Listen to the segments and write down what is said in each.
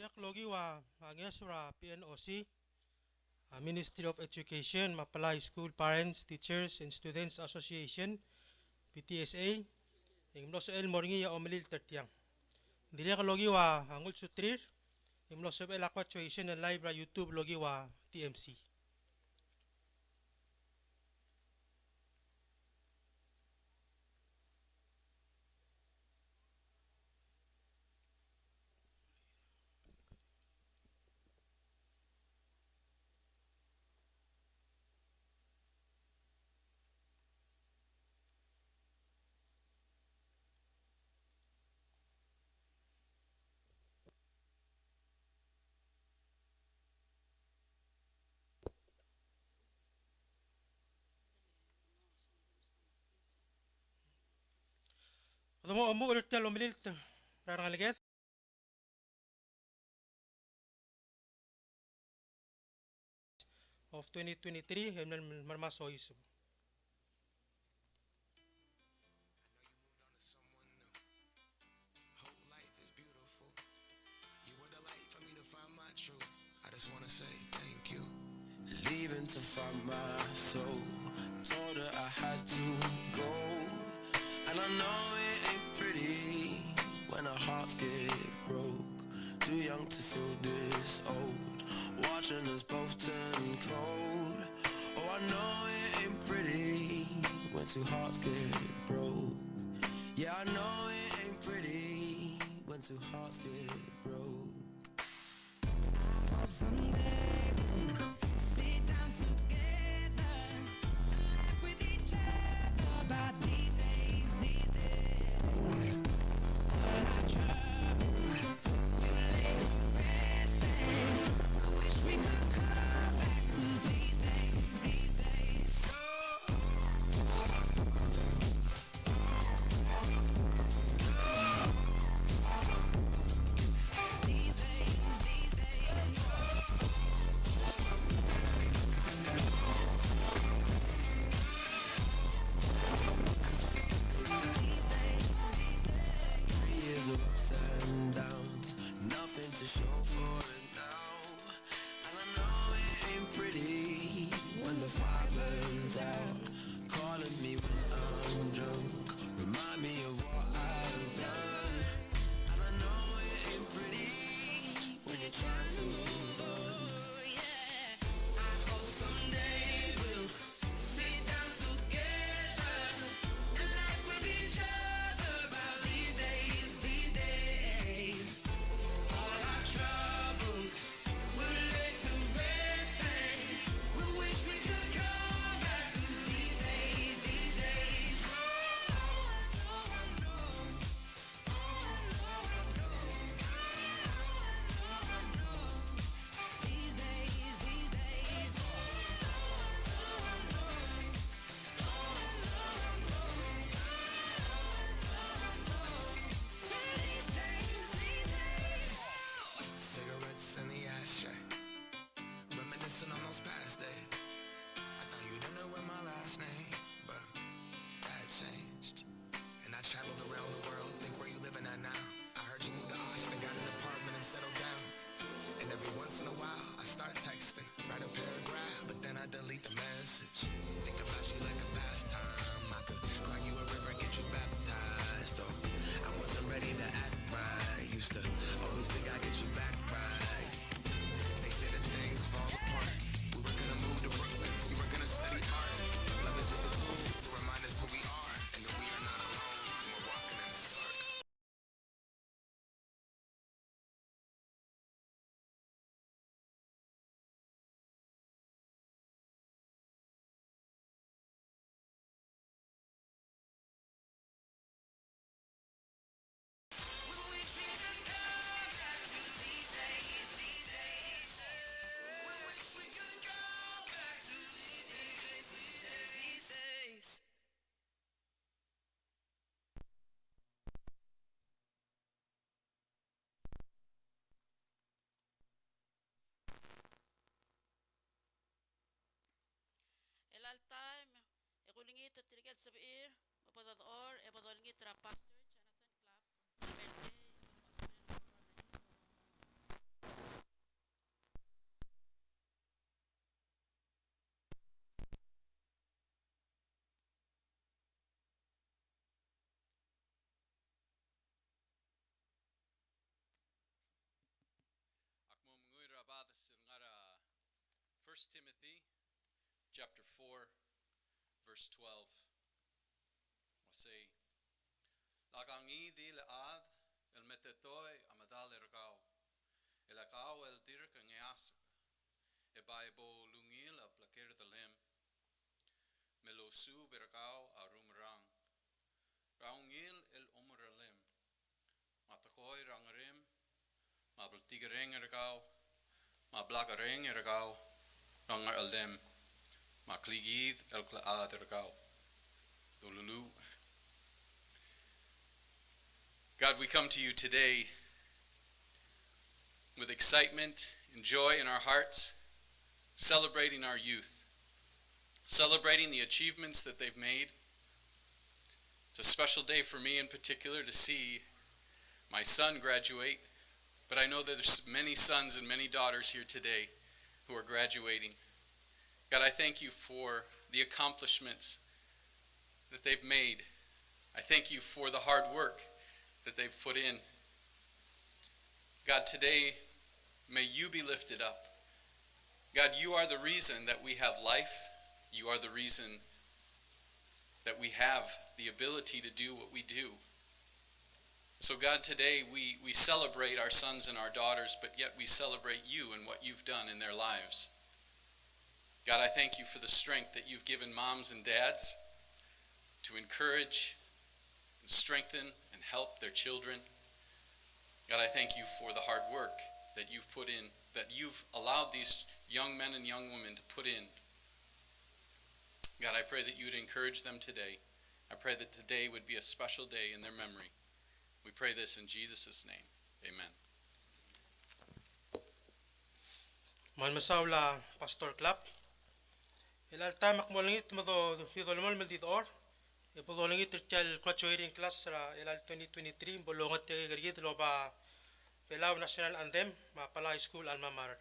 Direk logi wa angesura PNOC, Ministry of Education, Mapalay School Parents, Teachers and Students Association, PTSA, Imlosel Moringi ya Omilil Tertiang. Direk logi wa angul sutrir, Imlosel Aquatuation and Live YouTube logi wa TMC. Adomo omu urtel Omilil Rarangaliget. Of 2023 and Marmaso Isu. I just wanna say thank you. Leaving to find my soul. Told her I had to go. And I know it ain't pretty when our hearts get broke. Too young to feel this old. Watching us both turn cold. Oh, I know it ain't pretty when two hearts get broke. Yeah, I know it ain't pretty when two hearts get broke. Someday we'll sit down together and laugh with each other about these days, these days. All our troubles we'll lay to rest and I wish we could come back to these days, these days. These days, these days. Years of ups and downs, nothing to show for it now. And I know it ain't pretty when the fire burns out. Calling me when I'm drunk, remind me of what I've done. And I know it ain't pretty when you're trying to move on. I hope someday we'll sit down together and laugh with each other about these days, these days. All our troubles we'll lay to rest and we wish we could come back to these days, these days. These days, these days. Cigarettes in the ashtray, reminiscing on those past days. I thought you didn't know my last name, but that changed. And I traveled around the world. Think where you living at now? I heard you moved to Austin, got an apartment and settled down. And every once in a while, I start texting, write a paragraph, but then I delete the message. Think about you like a pastime. I could cry you a river, get you baptized. Oh, I wasn't ready to act right. Used to always think I'd get you back right. They said that things fall apart. We were gonna move to Brooklyn. We were gonna study art. Love is just a tool to remind us who we are and that we are not alone when we're walking in the dark. الالتايم يقولني تتريقل سبئير وبدور ابدولني ترا باستر جوناثان كلاب abadas ngara 1 Timothy chapter 4 verse 12. Say lagangi di laad el metetoy amadal ergao elakao el dirk ngeas e Bible lungil a plaker de lem melosu bergao arumrang raungil el omralem matakoy rangrem ma bltigereng ergao ma blagareng ergao rangar aldem ma kligid el klaad ergao dolulu. God, we come to you today with excitement and joy in our hearts, celebrating our youth, celebrating the achievements that they've made. It's a special day for me in particular to see my son graduate, but I know that there's many sons and many daughters here today who are graduating. God, I thank you for the accomplishments that they've made. I thank you for the hard work that they've put in. God, today, may you be lifted up. God, you are the reason that we have life. You are the reason that we have the ability to do what we do. So God, today we celebrate our sons and our daughters, but yet we celebrate you and what you've done in their lives. God, I thank you for the strength that you've given moms and dads to encourage and strengthen and help their children. God, I thank you for the hard work that you've put in, that you've allowed these young men and young women to put in. God, I pray that you would encourage them today. I pray that today would be a special day in their memory. We pray this in Jesus' name. Amen. Man masawla Pastor Club. Ilal tamak mo langit mo dito naman dito or. Ipo langit tercal graduating class ra ilal 2023 bolongat te gergit lo ba Pelaw National Anthem Mapalay School Alma Mater.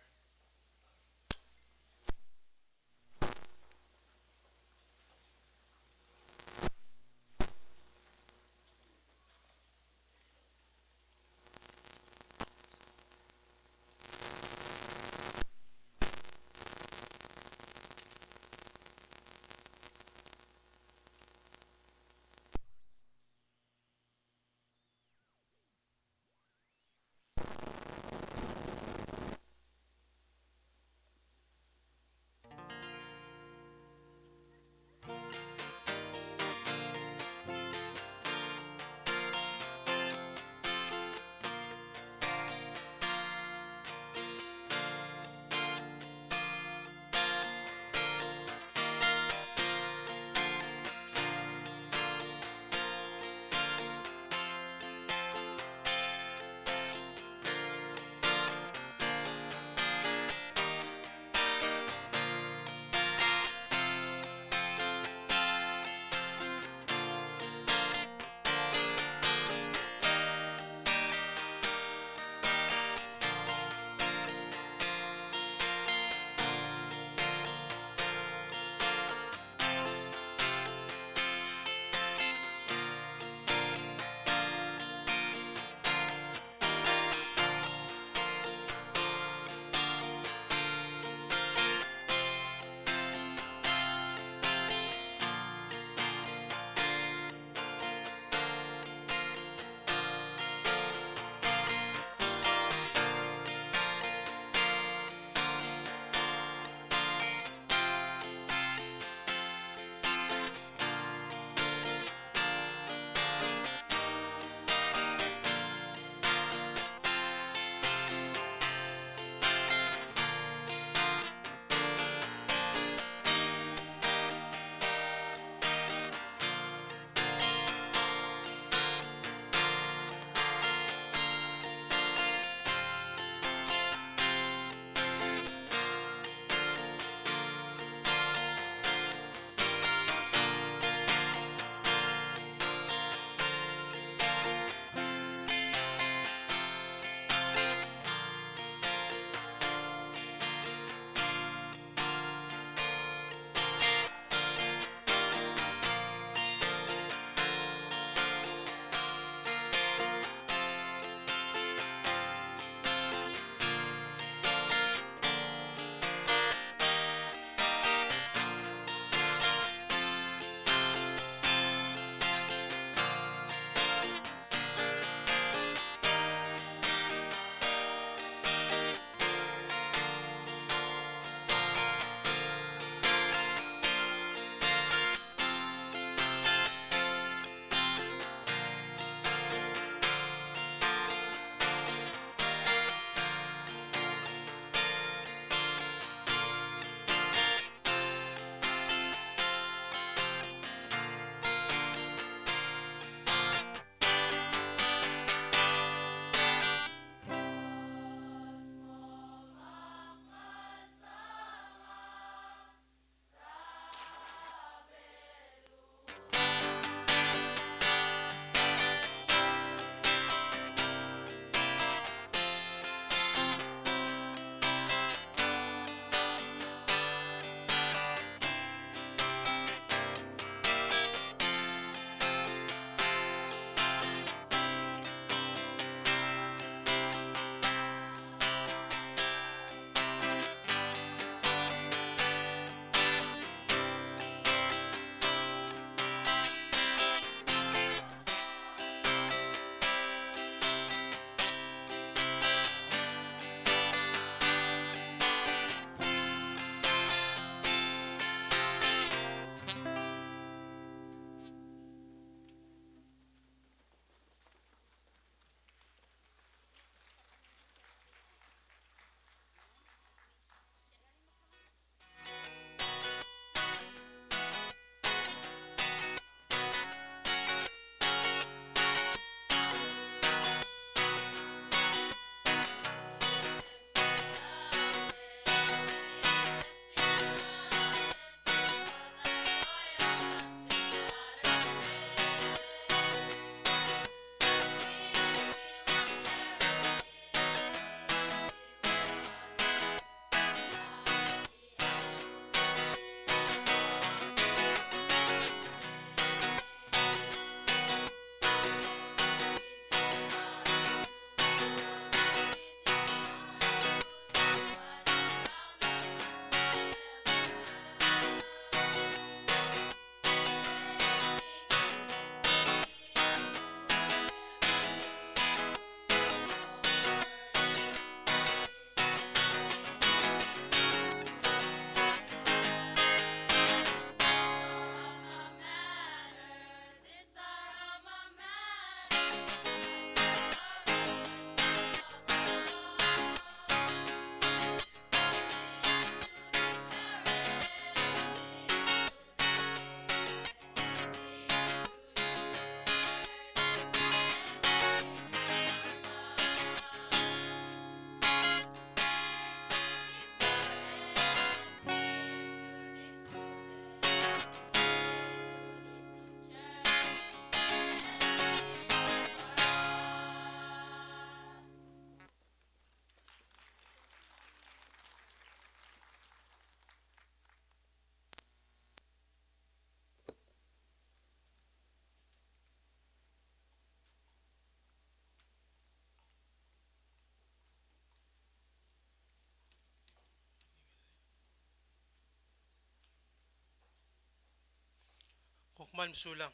mukman sulang.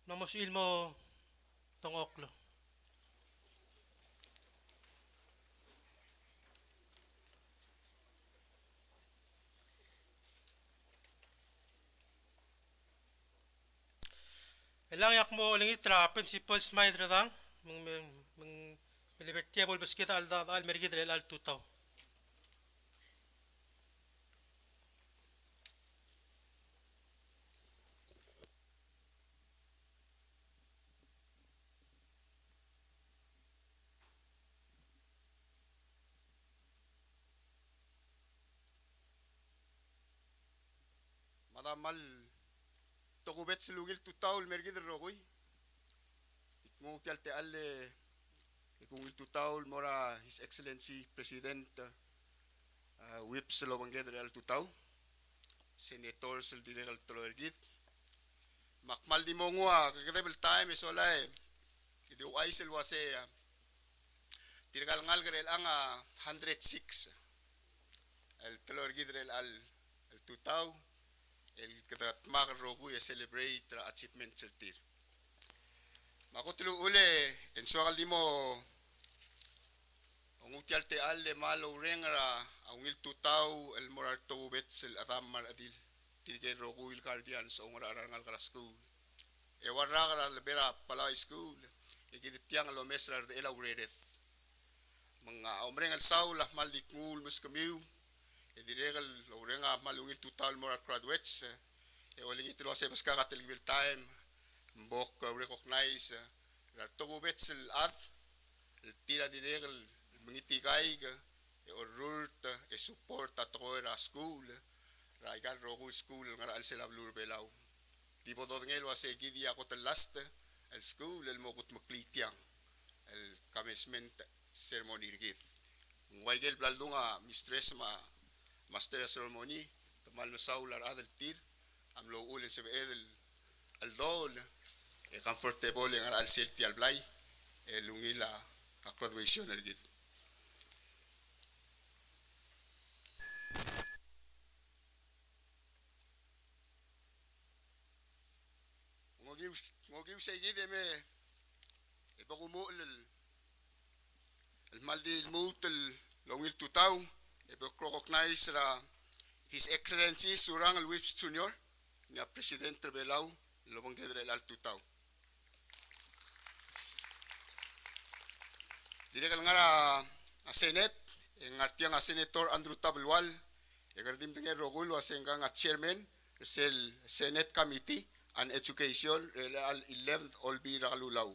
Nomos ilmo tong oklo. Ilang yak mo uling itra principles may dradang meng libertiable baskita al mergid al tutaw. Madamal tokubet silugil tutaw mergid rogoy. Ikmo kialte alle ikungil tutaw mora His Excellency President Whip Salobanged Real Tutaw, Senator Sildiregal Tolorgit, Makmal di mongwa kakadebel time isolay, idi uaisel wase tiragal ngal garel ang 106 el Tolorgit Real al Tutaw, el katat makar rogu ya celebrate tra achievement certir. Makotulu ule en soal di mo ungutial te alle malo rengara aungil tutaw el moral tobet sel atamar adil tirge rogu il guardians ongara arangal kara school e warra lebera pala school e giditiang lo mesrar de elaborated mga omrengal saulah maldi kul muskamiu e diregal lo renga malungil tutaw moral graduates e oling itlo se baska katel time mbok recognize la tobet sel art el tira diregal mengitigay e orurt e support atoera school raigan rogu school ngara al sela blur belaw di bodod ngel wase gidi ako tel last el school el mokut maklitiang el commencement ceremony git ngwaigel blaldunga mistress master ceremony tamal no saular adel tir am lo ulen se edel al dol e comfortable ngara al selti al blay e lungila a graduation el git. Ngogiw sayid eme ipagumo el maldi ilmut el longil tutaw recognize ra His Excellency Surang el Whips Junior ni Presidente Belaw lobangedre el tutaw. Direkal ngara a Senate ngartiang a Senator Andrew Tabelwal e gardim pengen rogul wasengang a Chairman sel Senate Committee on Education al 11th Olbi Rakalulaw.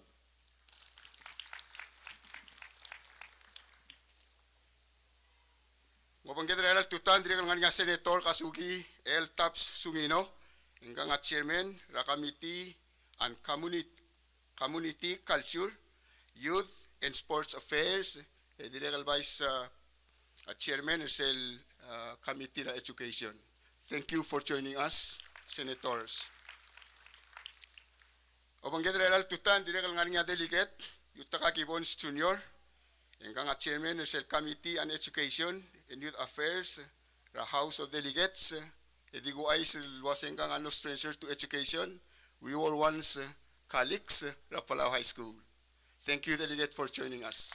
Ngobangedre el tutan direkal nga Senator Kasugi El Taps Sungino hinggang a Chairman ra Committee on Community Culture, Youth and Sports Affairs, direkal Vice Chairman sel Committee on Education. Thank you for joining us, Senators. Obangedre el tutan direkal nga delegate Yutaka Gibbons Jr. hinggang a Chairman sel Committee on Education and Youth Affairs, the House of Delegates, edigo ay wasenggang no stranger to education. We were once colleagues, Rapalao High School. Thank you, Delegate, for joining us.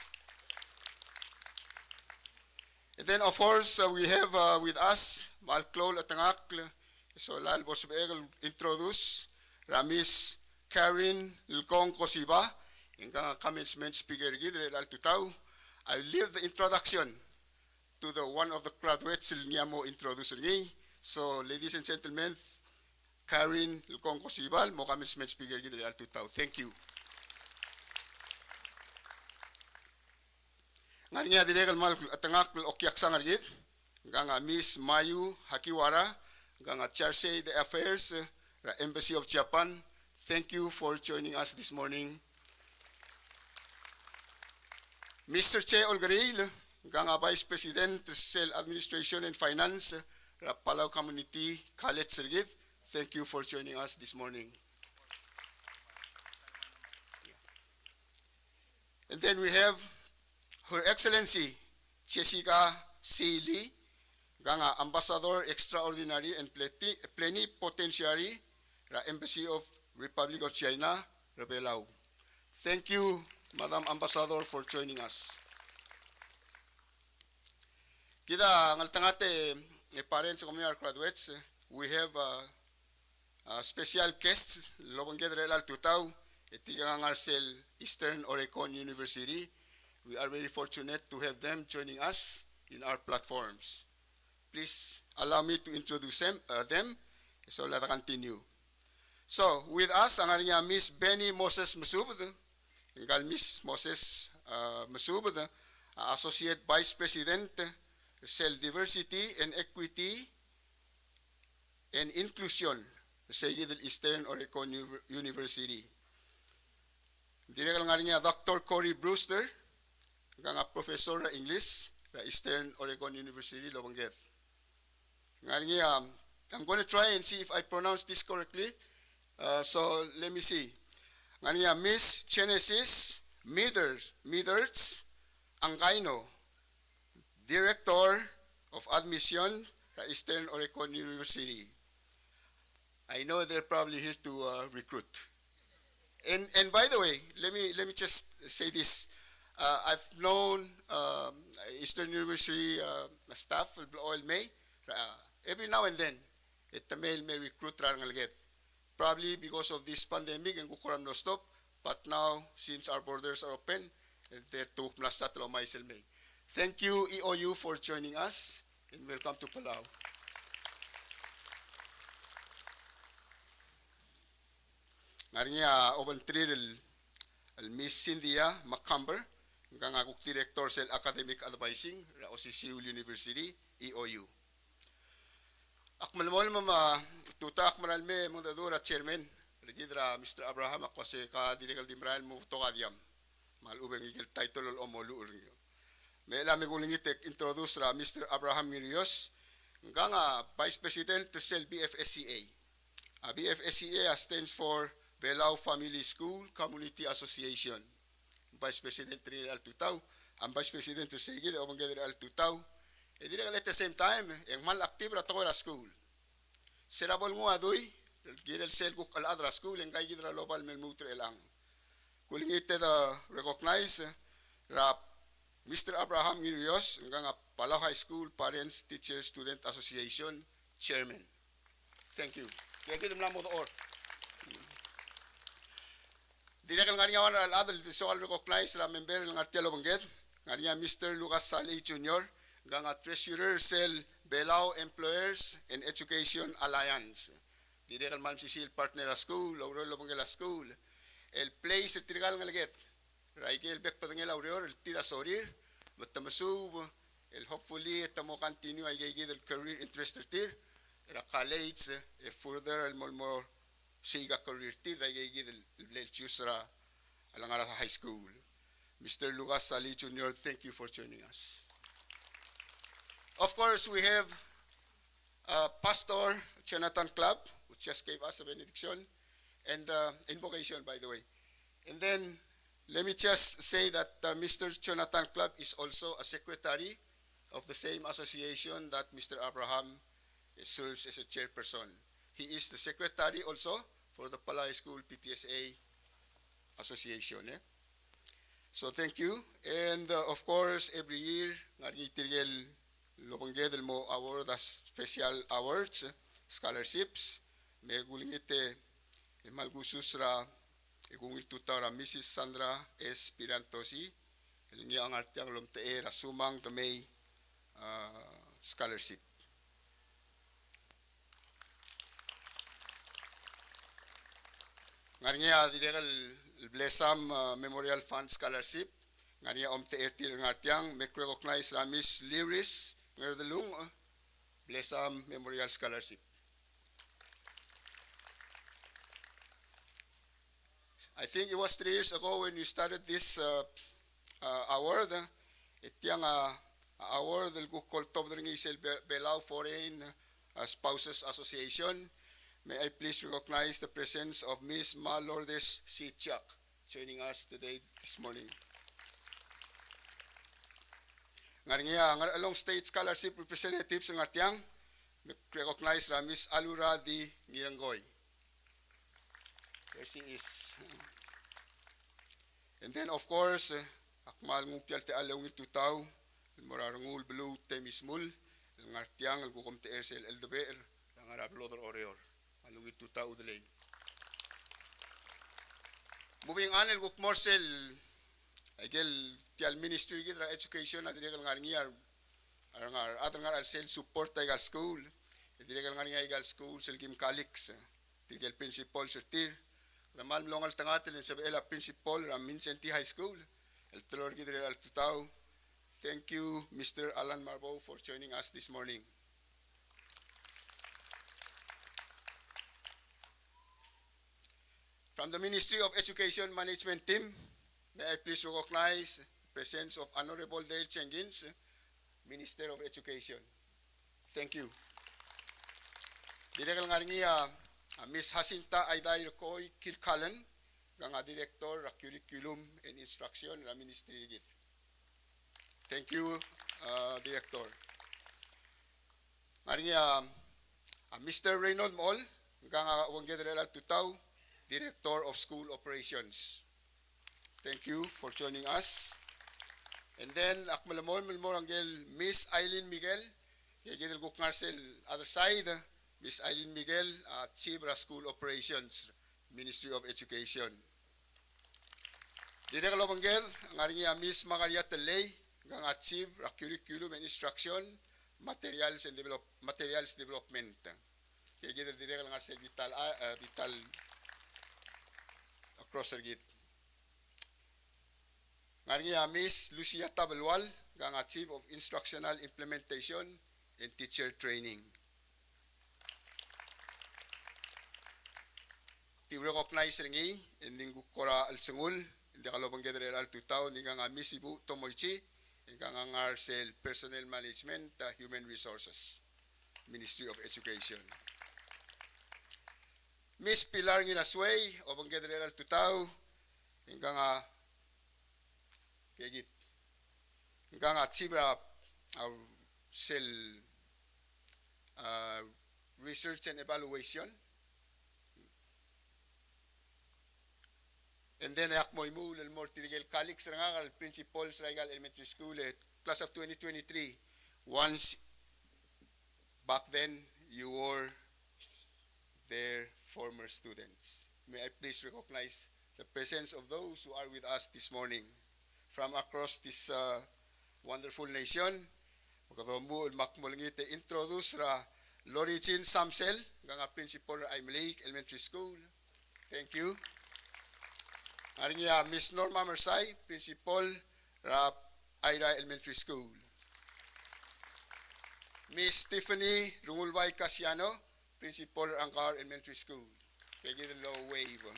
And then, of course, we have with us Malclol Atangakl, so Lal Bosbegel introduce Ramis Karen Lukong Kosiba, hinggang commencement speaker Gidre Lal Tutaw. I leave the introduction to the one of the graduates niya mo introduce rin. So, ladies and gentlemen, Karen Lukong Kosibal, mo commencement speaker Gidre Lal Tutaw. Thank you. Ngani nga direkal mal atangak okyak sangargit hinggang Miss Mayu Hakiwara hinggang Charge the Affairs the Embassy of Japan. Thank you for joining us this morning. Mr. Che Olgaril hinggang Vice President Cell Administration and Finance the Palau Community College Sergit. Thank you for joining us this morning. And then we have Her Excellency Jessica C. Lee, Ganga Ambassador Extraordinary and Plenipotentiary ra Embassy of Republic of China, ra Belao. Thank you, Madam Ambassador, for joining us. Kita ngal tangate parents of our graduates, we have a special guest, lobang gedre al tutaw, itigang Arcel Eastern Oregon University. We are very fortunate to have them joining us in our platforms. Please allow me to introduce them so let us continue. So, with us, ang ating Miss Benny Moses Masubad, Miss Moses Masubad, Associate Vice President, Cell Diversity and Equity and Inclusion sa Eastern Oregon University. Direkal nga niya Dr. Corey Brewster, nga Professor na English sa Eastern Oregon University, Lobangget. Nga niya, I'm going to try and see if I pronounce this correctly. So let me see. Nga niya, Miss Genesis Mithers Angkaino, Director of Admission at Eastern Oregon University. I know they're probably here to recruit. And by the way, let me just say this. I've known Eastern University staff, oil may, every now and then, may recruit rangalget. Probably because of this pandemic and kukuram no stop, but now, since our borders are open, they're to plastat lo may. Thank you, EOU, for joining us, and welcome to Palau. Ngarinya obantir el Miss Cynthia McCumber, ang akong Director sa Academic Advising sa OCCU University, EOU. Akmalmol mama tuta akmalme mundadura chairman, regidra Mr. Abraham ako sa ka-Direcal Dimrael mo to kadiam. Malubeng igil title o molu rinyo. May alam ko lingitek introduce ra Mr. Abraham Mirios, nga Vice President to Cell BFSCA. BFSCA stands for Belao Family School Community Association. Vice President Rinal Tutaw, ang Vice President to Segid o Rinal Tutaw. E at the same time, ang mal active ra to ra school. Serabol mo adoy, girel sel kuk al adra school ang kay gidra local men mutre lang. Kulingite da recognize ra Mr. Abraham Mirios, nga Palau High School Parents Teachers Student Association Chairman. Thank you. Kaya kita mo to or. Direkal nga niya al adal so al recognize ra member ng Artelo Banget, nga niya Mr. Lucas Sali Jr., nga Treasurer Cell Belao Employers and Education Alliance. Direkal man si Sil Partner School, Laurel Lobangela School. El place sa tirigal nga laget. Raigel bek patangel Laurel, el tira sorir, matamasub, el hopefully tamo continue ay gigid el career interested tir, el college, further el more siga career tir, ay gigid el chusra alangara high school. Mr. Lucas Sali Jr., thank you for joining us. Of course, we have Pastor Jonathan Club, who just gave us a benediction and invocation, by the way. And then, let me just say that Mr. Jonathan Club is also a secretary of the same association that Mr. Abraham serves as a chairperson. He is the secretary also for the Palay School PTSA Association. So thank you. And of course, every year, naritigil Lobangedel mo award as special awards, scholarships, may gulingite malgusus ra igungil tuta ra Mrs. Sandra S. Pirantosi, ilingi ang artiang lomtee ra sumang to may scholarship. Ngarinya direkal Blessam Memorial Fund Scholarship, ngarinya omtee til ngartiang may recognize ra Miss Liris Ngerdalung Blessam Memorial Scholarship. I think it was 3 years ago when you started this award. Itiyang award del kukoltob ng isel Belao Foreign Spouses Association. May I please recognize the presence of Miss Ma Lourdes Sichak joining us today this morning. Nga along state scholarship representatives ng Atiang, recognize ra Miss Alura di Ngirangoy. There she is. And then, of course, akmal ngutial te alawin tutaw, morarangul belu te mismul, ngartiang el gukom te ersel el deber, ngarab loder oreor, alawin tutaw delay. Moving on, el gukmorsel, agel tial ministry gitra education at direkal ngarngiar, arangar at ngar sel support tagal school, direkal ngarngiar school sel kim kalix, direkal principal sertir. Ramal melongal tangatil sa ela principal Ramin Senti High School. El telor gidre al tutao. Thank you, Mr. Alan Marbo, for joining us this morning. From the Ministry of Education Management team, may I please recognize the presence of Honorable Dale Chengins, Minister of Education. Thank you. Direkal ngaringi Ms. Jacinta Aiday Koy Kilkalan, nga Director of Curriculum and Instruction ng Ministry git. Thank you, Director. Ngaringi Mr. Reynold Mol, nga Wanggederela Tutaw, Director of School Operations. Thank you for joining us. And then akmalamon angel Miss Eileen Miguel, kagidel gukngarsel other side. Miss Eileen Miguel, Chief of School Operations, Ministry of Education. Direkal Obanggel, ngaringi Miss Magaria Telay, nga Chief of Curriculum and Instruction, Materials Development. Kaya gid direkal nga sel vital across the git. Ngaringi Miss Lucia Tabelwal, nga Chief of Instructional Implementation and Teacher Training. Ti recognize ringi ending kora al sengul hindi kalobang gedre al tutaw ni nga misibu tomoichi nga ngar sel personnel management human resources Ministry of Education. Miss Pilar Nginasway obang gedre al tutaw nga kegit nga chiba sel research and evaluation. And then akmoy mo el mortirigel kalix rangal principal sa elementary school class of 2023. Once back then you were their former students. May I please recognize the presence of those who are with us this morning from across this wonderful nation. Magkatomo makmulngite introduce ra Loricin Samsel nga principal ay Lake Elementary School. Thank you. Aring Miss Norma Mersay, Principal Rap Aira Elementary School. Miss Tiffany Rungulbay Casiano, Principal Angkar Elementary School. Kaya the low wave.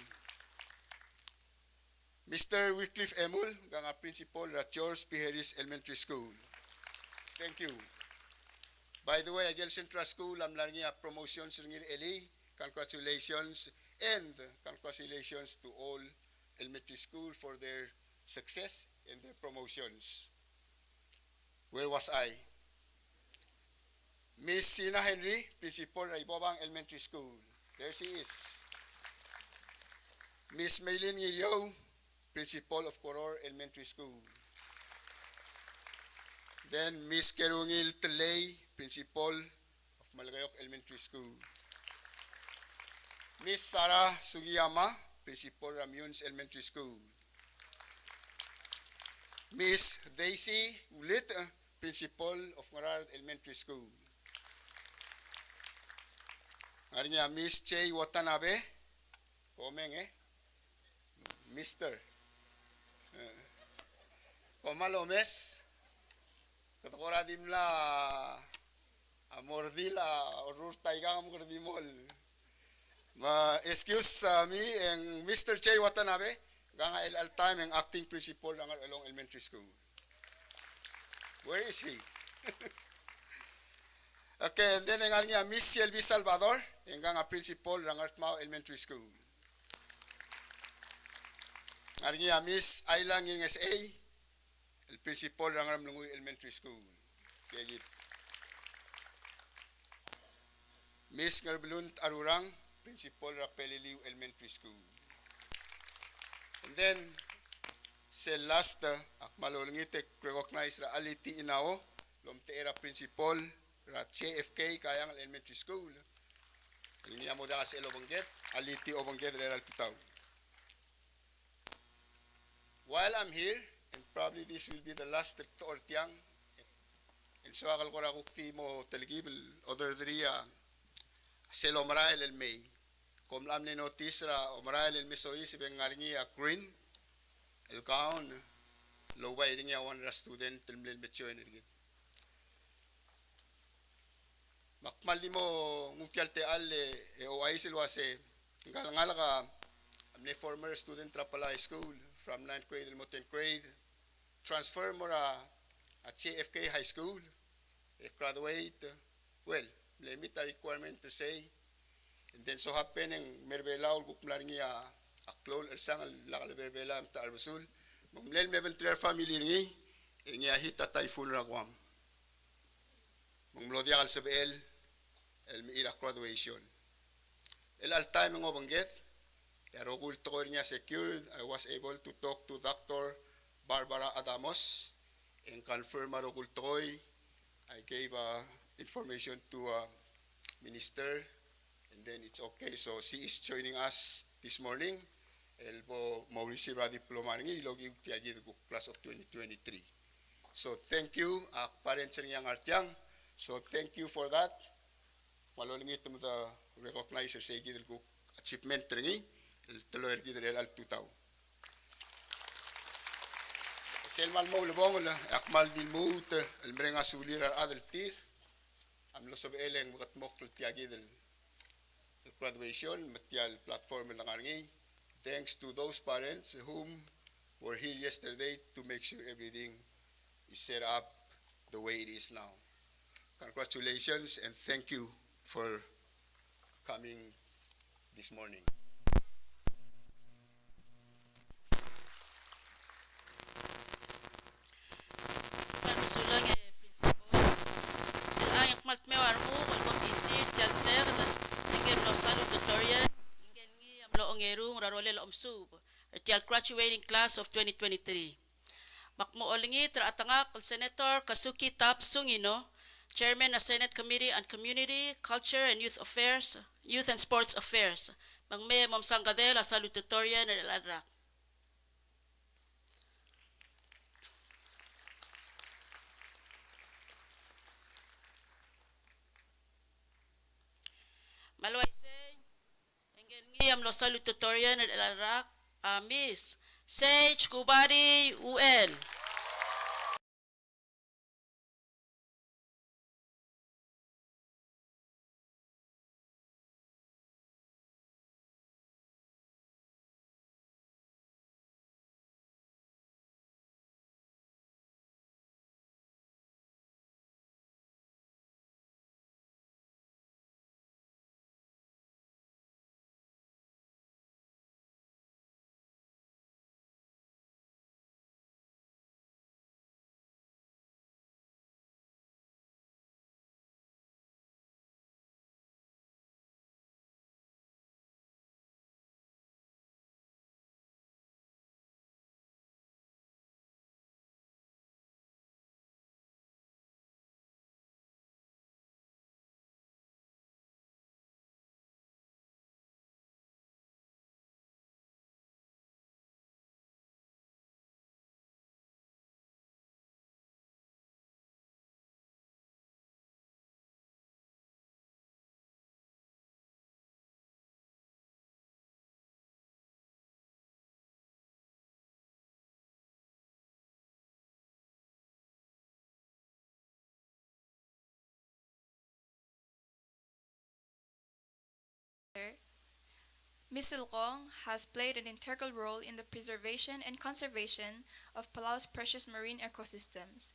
Mr. Wycliffe Emul, nga Principal at George P. Harris Elementary School. Thank you. By the way, Agel Central School, I'm learning promotions ng LA. Congratulations and congratulations to all elementary school for their success and their promotions. Where was I? Miss Sina Henry, Principal Raibobang Elementary School. There she is. Miss Maylin Ngilio, Principal of Koror Elementary School. Then Miss Kerungil Telay, Principal of Malagayok Elementary School. Miss Sarah Sugiyama, Principal Ramunes Elementary School. Miss Daisy Ulit, Principal of Marad Elementary School. Ngayon Miss Che Watanabe, komeng Mr. Komalomes, katakora dimla amordila orur taiga amordimol. Excuse me, and Mr. Che Watanabe, ganga el time ang acting principal ng Along Elementary School. Where is he? Okay, and then ang niya Miss Shelby Salvador, ang ganga principal ng Artmao Elementary School. Ang niya Miss Aylang ng SA, el principal ng Ramlungoy Elementary School. Kaya git. Miss Ngarblunt Arurang, Principal Rapeliliw Elementary School. And then, sa last, malulungitek recognize ra aliti inao, lomte era principal, ra JFK kayang elementary school. Linya mo da sa Obonget, aliti Obonget ra tutaw. While I'm here, and probably this will be the last trip to Ortiang, and so akal ko ra kukti mo teligibel, other dria, sa Omrael el May. Kom lam ni notice ra Omrael el Misoy si bengaringi a green, el kaon, lo way ringi a one ra student telmlel betyo energi. Makmal di mo ngukyal te alle e o aisil wase, ngalangala ka, amne former student ra pala high school, from 9th grade mo 10th grade, transfer mo ra at JFK High School, graduate, well, limit a requirement to say, and then so happen ang merbelaw gukmlar niya aklol elsang lakalberbela ta albasul, mumlel mebentrer family ngi, niya hita typhoon rakwam. Mumlodia al sabel, el miira graduation. El al time ng Obonget, Yarogul to niya secured, I was able to talk to Dr. Barbara Adamos and confirm Marogul Toy. I gave information to minister, and then it's okay. So she is joining us this morning. Elbo mo receive a diploma ng ilogi tiagi the class of 2023. So thank you, parents ng Artiang. So thank you for that. Following it, the recognizer say gidel ko achievement ringi. El taloy gidel al tutaw. Selmal mo lubong akmal din mo el merenga sulir al adel tir. Am lo sob eleng makat mok tiagi del graduation material platform ng ngi. Thanks to those parents whom were here yesterday to make sure everything is set up the way it is now. Congratulations and thank you for coming this morning. Sulang principal. Ang malt me warmu kung komisir tial serda. Ingem no salu tutorial. Ingem ngi am lo ongerung rarole lo omsub. Tial graduating class of 2023. Makmo olingi atanga kal Senator Kasuki Tap Sungino, Chairman of Senate Committee on Community, Culture and Youth Affairs, Youth and Sports Affairs. Mangme mamsanggadel salu tutorial na ladrak. Malwaise, engel ngiyam lo salu tutorial na ladrak. Miss Sage Kubari UL. Ms. Silkong has played an integral role in the preservation and conservation of Palau's precious marine ecosystems.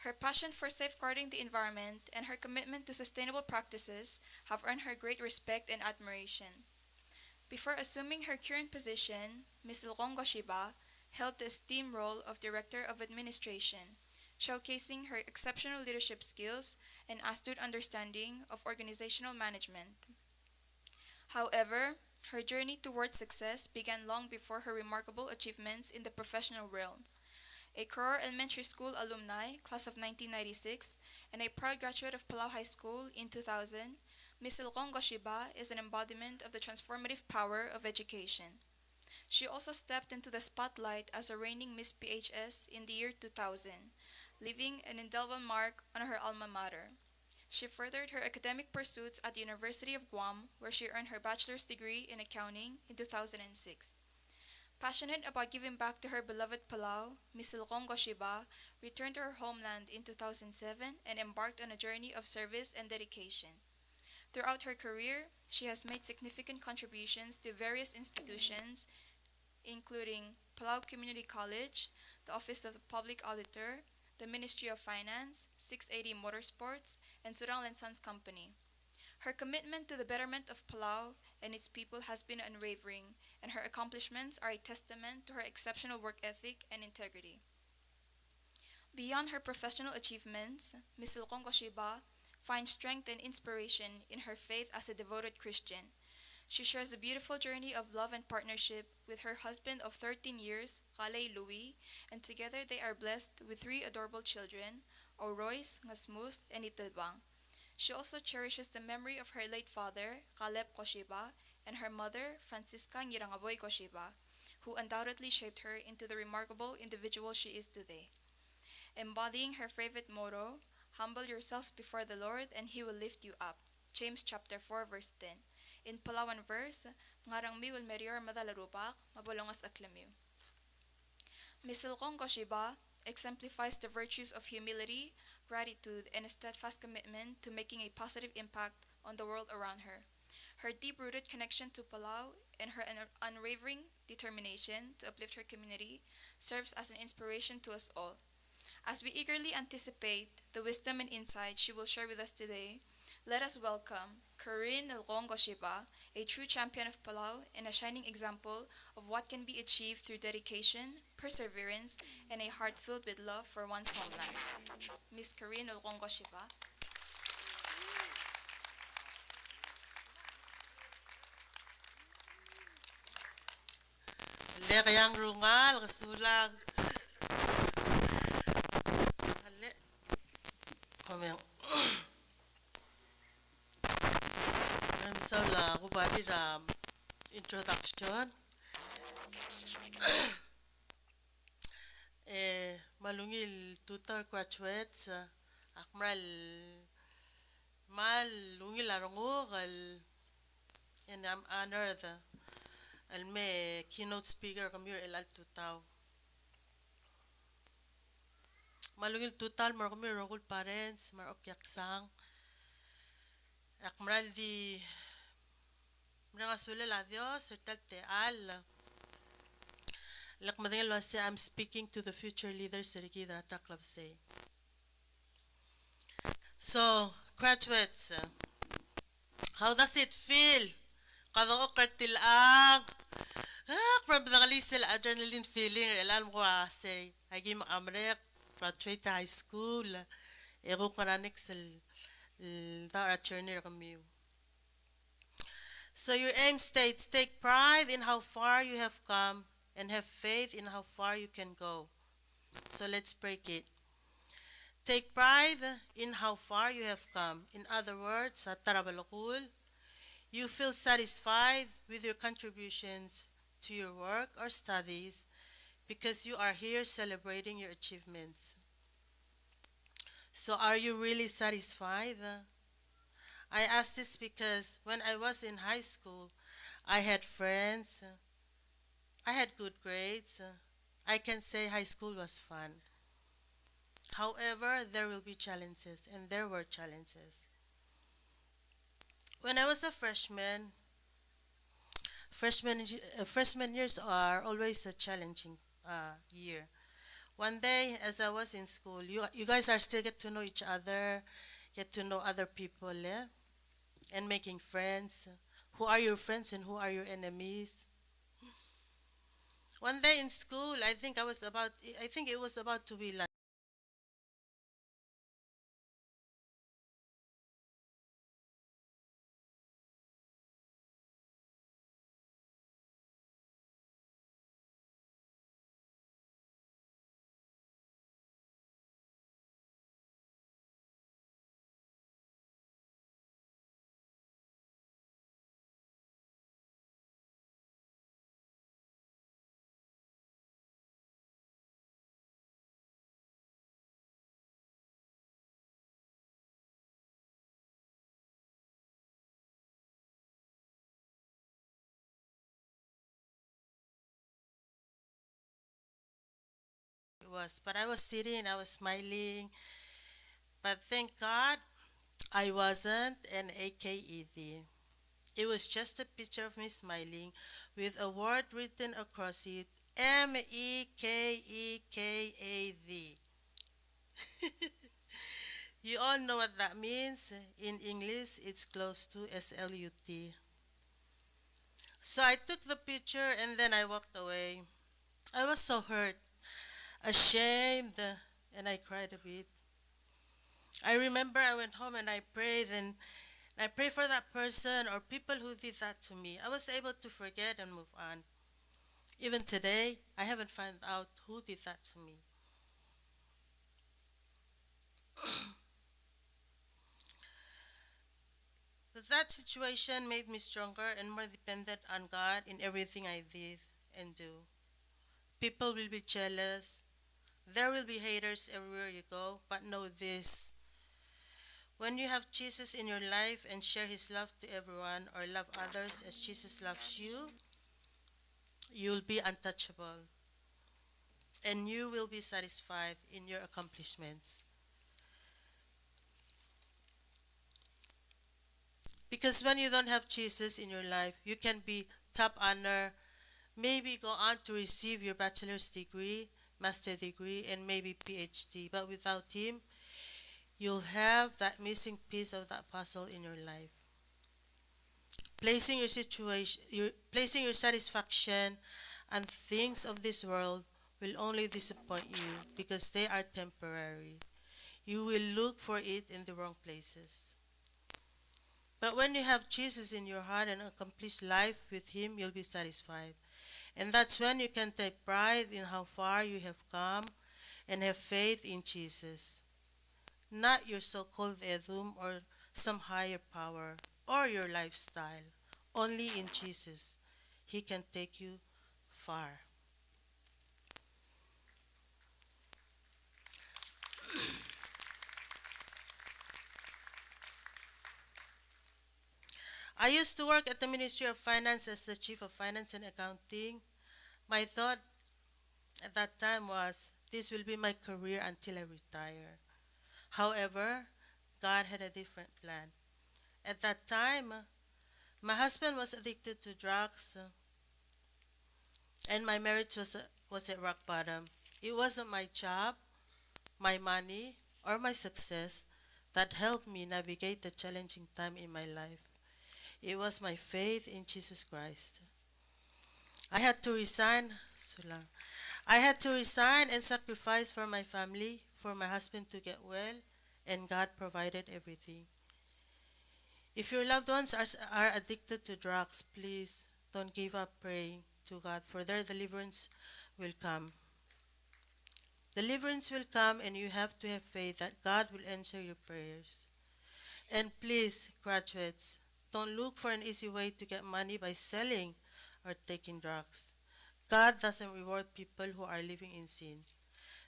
Her passion for safeguarding the environment and her commitment to sustainable practices have earned her great respect and admiration. Before assuming her current position, Ms. Silkong Goshiba held the esteemed role of Director of Administration, showcasing her exceptional leadership skills and astute understanding of organizational management. However, Her journey towards success began long before her remarkable achievements in the professional realm. A Koror Elementary School alumni, class of 1996, and a proud graduate of Palau High School in 2000, Ms. Ilkong Goshiba is an embodiment of the transformative power of education. She also stepped into the spotlight as a reigning Miss PHS in the year 2000, leaving an indelible mark on her alma mater. She furthered her academic pursuits at the University of Guam, where she earned her bachelor's degree in accounting in 2006. Passionate about giving back to her beloved Palau, Ms. Ilkong Goshiba returned to her homeland in 2007 and embarked on a journey of service and dedication. Throughout her career, she has made significant contributions to various institutions, including Palau Community College, the Office of the Public Auditor, the Ministry of Finance, 680 Motorsports, and Surang Sons Company. Her commitment to the betterment of Palau and its people has been unwavering, and her accomplishments are a testament to her exceptional work ethic and integrity. Beyond her professional achievements, Ms. Ilkong Goshiba finds strength and inspiration in her faith as a devoted Christian. She shares a beautiful journey of love and partnership with her husband of 13 years, Kalei Louis, and together they are blessed with 3 adorable children, Oroyce, Ngasmus, and Itilbang. She also cherishes the memory of her late father, Caleb Goshiba, and her mother, Francisca Ngirangaboy Goshiba, who undoubtedly shaped her into the remarkable individual she is today. Embodying her favorite motto, "Humble yourselves before the Lord, and He will lift you up." James chapter 4, verse 10. In Palawan verse, ngarang mi ulmerior madalarupak, mabolongas aklamiw. Ms. Ilkong Goshiba exemplifies the virtues of humility, gratitude, and a steadfast commitment to making a positive impact on the world around her. Her deep-rooted connection to Palau and her unwavering determination to uplift her community serves as an inspiration to us all. As we eagerly anticipate the wisdom and insight she will share with us today, let us welcome Corinne Ilkong Goshiba, a true champion of Palau and a shining example of what can be achieved through dedication, perseverance, and a heart filled with love for one's homeland. Miss Corinne Ilkong Goshiba. Le kayang rungal kasulag. Ale. Komeng. Namsala ako bali ra introduction. Malungil tutor graduates akmal mal lungil arungol and I'm honored alme keynote speaker kamir el tutao malungil tutal mar kamir rogul parents mar okyaksang akmal di mrenga sule la Dios te al lakmadengel wase I'm speaking to the future leaders seriki data club say. So graduates, how does it feel? Kadoko kartilang. Probably adrenaline feeling. Elan ko say. Agi makamrek. Graduate high school. Ego karanik sa the journey kami. So your aim states, take pride in how far you have come and have faith in how far you can go. So let's break it. Take pride in how far you have come. In other words, sa tarabalokul, you feel satisfied with your contributions to your work or studies because you are here celebrating your achievements. So are you really satisfied? I ask this because when I was in high school, I had friends, I had good grades. I can say high school was fun. However, there will be challenges, and there were challenges. When I was a freshman, freshman years are always a challenging year. One day, as I was in school, you guys are still get to know each other, get to know other people, yeah? And making friends. Who are your friends and who are your enemies? One day in school, I think it was about to be lunch. it was. But I was sitting, I was smiling. But thank God I wasn't an AKED. It was just a picture of me smiling with a word written across it, MEKEKAD. You all know what that means. In English, it's close to SLUT. So I took the picture and then I walked away. I was so hurt, ashamed, and I cried a bit. I remember I went home and I prayed, and I prayed for that person or people who did that to me. I was able to forget and move on. Even today, I haven't found out who did that to me. That situation made me stronger and more dependent on God in everything I did and do. People will be jealous. There will be haters everywhere you go, but know this. When you have Jesus in your life and share his love to everyone or love others as Jesus loves you, you'll be untouchable and you will be satisfied in your accomplishments. Because when you don't have Jesus in your life, you can be top honor, maybe go on to receive your bachelor's degree, master degree, and maybe PhD. But without him, you'll have that missing piece of that puzzle in your life. Placing your satisfaction on things of this world will only disappoint you because they are temporary. You will look for it in the wrong places. But when you have Jesus in your heart and accomplish life with him, you'll be satisfied. And that's when you can take pride in how far you have come and have faith in Jesus. Not your so-called Edom or some higher power or your lifestyle. Only in Jesus. He can take you far. I used to work at the Ministry of Finance as the Chief of Finance and Accounting. My thought at that time was, this will be my career until I retire. However, God had a different plan. At that time, my husband was addicted to drugs, and my marriage was at rock bottom. It wasn't my job, my money, or my success that helped me navigate the challenging time in my life. It was my faith in Jesus Christ. I had to resign and sacrifice for my family, for my husband to get well, and God provided everything. If your loved ones are addicted to drugs, please don't give up praying to God, for their deliverance will come. Deliverance will come, and you have to have faith that God will answer your prayers. And please, graduates, don't look for an easy way to get money by selling or taking drugs. God doesn't reward people who are living in sin.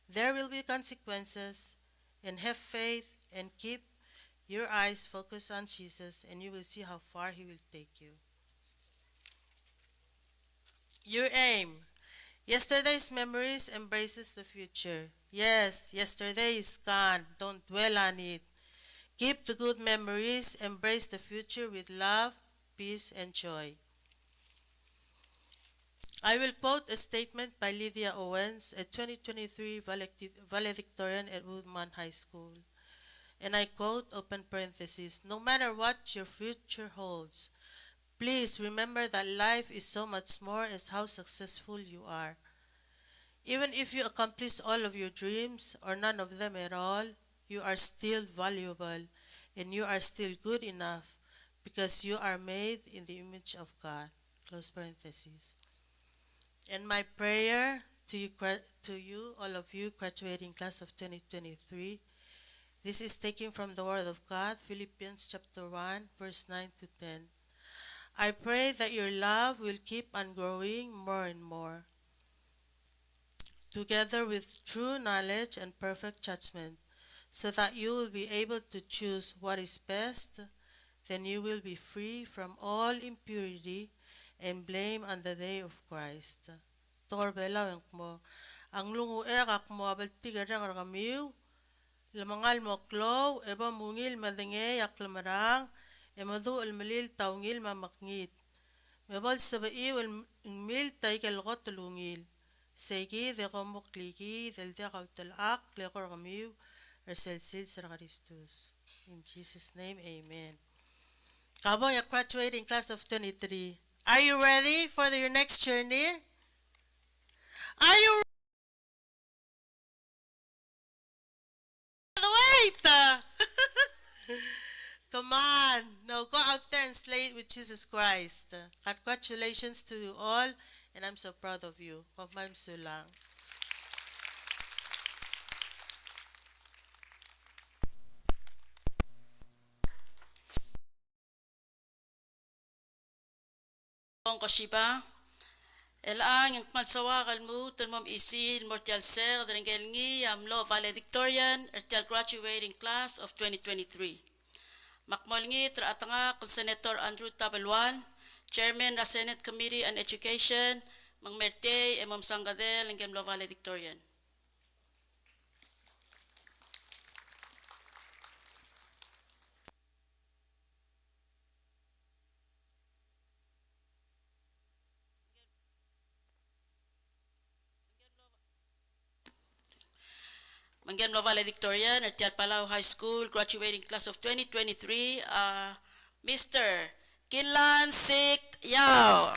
There will be consequences, and have faith and keep your eyes focused on Jesus, and you will see how far he will take you. Your aim. Yesterday's memories embraces the future. Yes, yesterday is gone. Don't dwell on it. Keep the good memories, embrace the future with love, peace, and joy. I will quote a statement by Lydia Owens, a 2023 valedictorian at Woodmont High School. And I quote, open parentheses, no matter what your future holds, please remember that life is so much more as how successful you are. Even if you accomplish all of your dreams or none of them at all, you are still valuable and you are still good enough because you are made in the image of God. Close parentheses. And my prayer to you, all of you graduating class of 2023, this is taken from the Word of God, Philippians chapter 1, verse 9 to 10. I pray that your love will keep on growing more and more, together with true knowledge and perfect judgment, so that you will be able to choose what is best. Then you will be free from all impurity and blame on the day of Christ. Torbelawang mo, ang lungu kak mo abal tigarang kamiu, lamangal mo klow, eba mungil madenge yak lamarang, emadu almalil taungil mamakngit. Mebal sabaiu mil taikal got lungil. Segi de komok ligi del de kautal ak lekor kamiu, erselsil Christus. In Jesus' name, amen. Kabong, you graduating class of 23. Are you ready for your next journey? Are you wait? Come on. Now go out there and slay it with Jesus Christ. Congratulations to you all, and I'm so proud of you. Kamal sulang. Kong kasiba, elaan yung malsawa kalmu, tanmam isil, mortial ser, drengel ngi, amlo valedictorian, ertial graduating class of 2023. Makmol ngi, traatanga, kul Senator Andrew Tabelwan, Chairman na Senate Committee on Education, Mang Merte, Emam Sangadel, ng Gemlo valedictorian. Manggem valedictorian at Palau High School graduating class of 2023, Mr. Kinlan Sik Yao.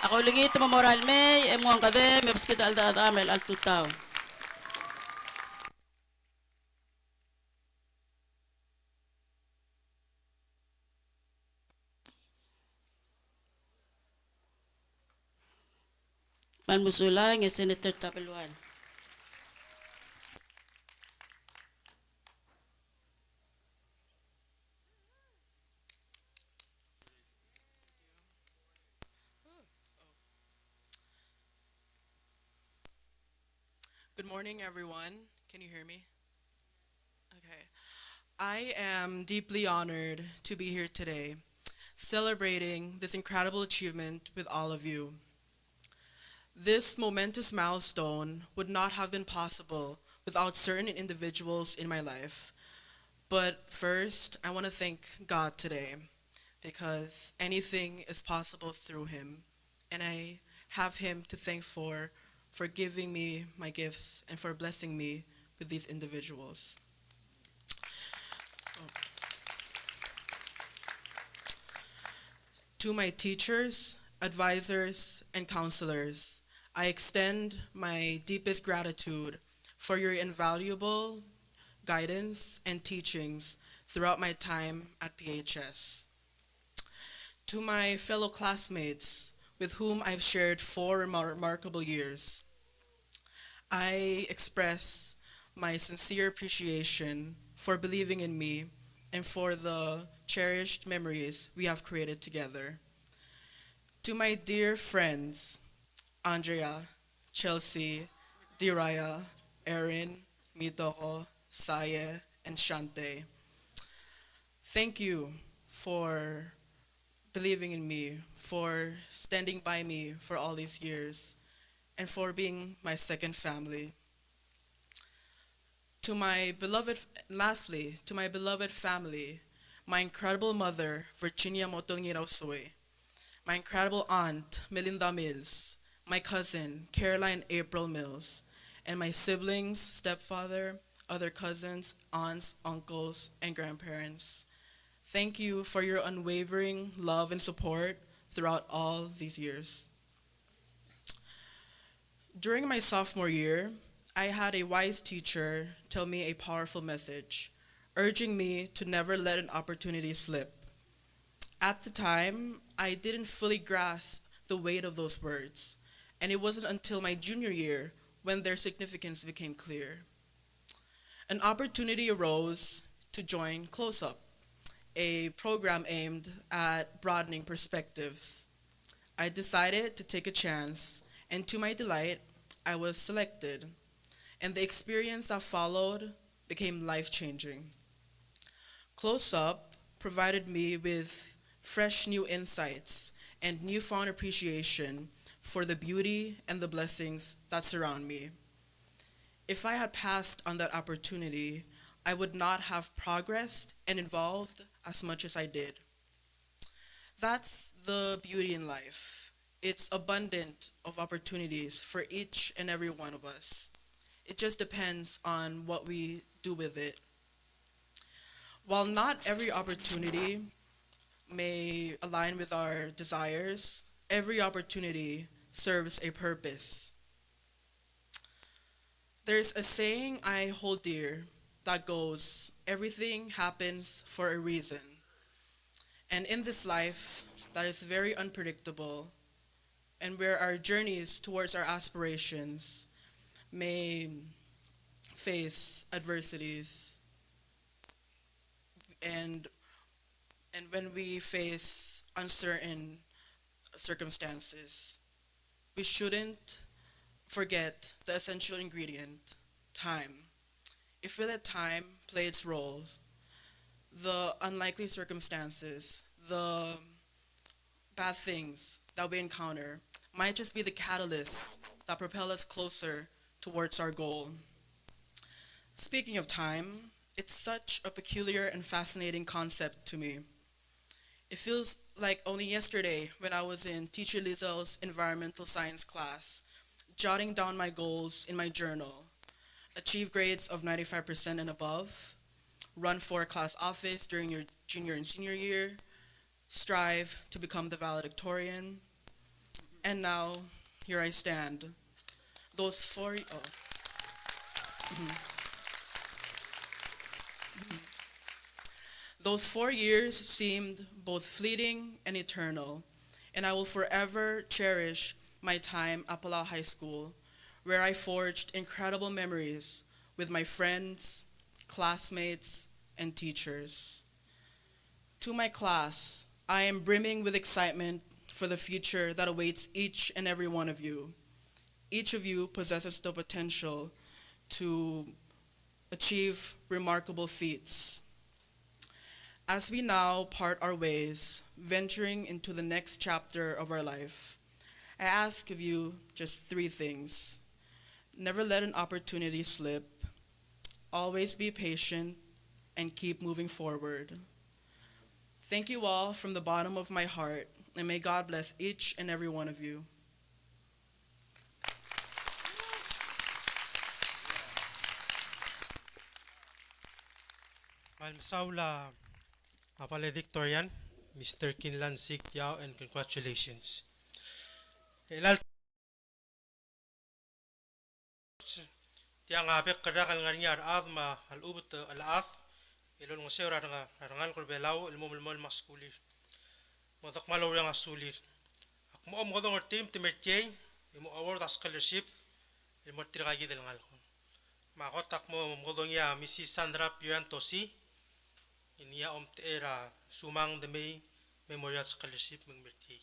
Ako lingit mamoral may emuang kade may baskit alda amel al tutaw. Man musula ng Senator Tabelwan. Good morning, everyone. Can you hear me? Okay. I am deeply honored to be here today, celebrating this incredible achievement with all of you. This momentous milestone would not have been possible without certain individuals in my life. But first, I want to thank God today, because anything is possible through Him, and I have Him to thank for giving me my gifts and for blessing me with these individuals. To my teachers, advisors, and counselors, I extend my deepest gratitude for your invaluable guidance and teachings throughout my time at PHS. To my fellow classmates, with whom I've shared 4 remarkable years, I express my sincere appreciation for believing in me and for the cherished memories we have created together. To my dear friends, Andrea, Chelsea, Diraya, Erin, Mitoko, Saye, and Shante, thank you for believing in me, for standing by me for all these years, and for being my second family. Lastly, to my beloved family, my incredible mother, Virginia Motongirausue, my incredible aunt, Melinda Mills, my cousin, Caroline April Mills, and my siblings, stepfather, other cousins, aunts, uncles, and grandparents. Thank you for your unwavering love and support throughout all these years. During my sophomore year, I had a wise teacher tell me a powerful message, urging me to never let an opportunity slip. At the time, I didn't fully grasp the weight of those words, and it wasn't until my junior year when their significance became clear. An opportunity arose to join Close Up, a program aimed at broadening perspectives. I decided to take a chance, and to my delight, I was selected, and the experience that followed became life-changing. Close Up provided me with fresh new insights and newfound appreciation for the beauty and the blessings that surround me. If I had passed on that opportunity, I would not have progressed and evolved as much as I did. That's the beauty in life. It's abundant of opportunities for each and every one of us. It just depends on what we do with it. While not every opportunity may align with our desires, every opportunity serves a purpose. There's a saying I hold dear that goes, everything happens for a reason. And in this life that is very unpredictable, and where our journeys towards our aspirations may face adversities, and when we face uncertain circumstances, we shouldn't forget the essential ingredient, time. If we let time play its role, the unlikely circumstances, the bad things that we encounter might just be the catalyst that propel us closer towards our goal. Speaking of time, it's such a peculiar and fascinating concept to me. It feels like only yesterday when I was in Teacher Lizel's environmental science class, jotting down my goals in my journal, achieve grades of 95% and above, run for class office during your junior and senior year, strive to become the valedictorian, and now here I stand. Those 4 Those 4 years seemed both fleeting and eternal, and I will forever cherish my time at Palau High School, where I forged incredible memories with my friends, classmates, and teachers. To my class, I am brimming with excitement for the future that awaits each and every one of you. Each of you possesses the potential to achieve remarkable feats. As we now part our ways, venturing into the next chapter of our life, I ask of you just 3 things. Never let an opportunity slip, always be patient, and keep moving forward. Thank you all from the bottom of my heart, and may God bless each and every one of you. Malmasaula, valedictorian, Mr. Kinlan Sik Yao, and congratulations. Ilal tiang apek kada kal ngarinya arav ma alubut alaaf ilon ngase ora nga rangal kol belau ilmo mulmol maskulir. Modak malo yang asulir. Akmo am godong team timertiay imo award scholarship imo tiragi del ngal kon. Makotak mo godong ya Mrs. Sandra Pirantosi inia om era sumang de May Memorial Scholarship ng mertiay.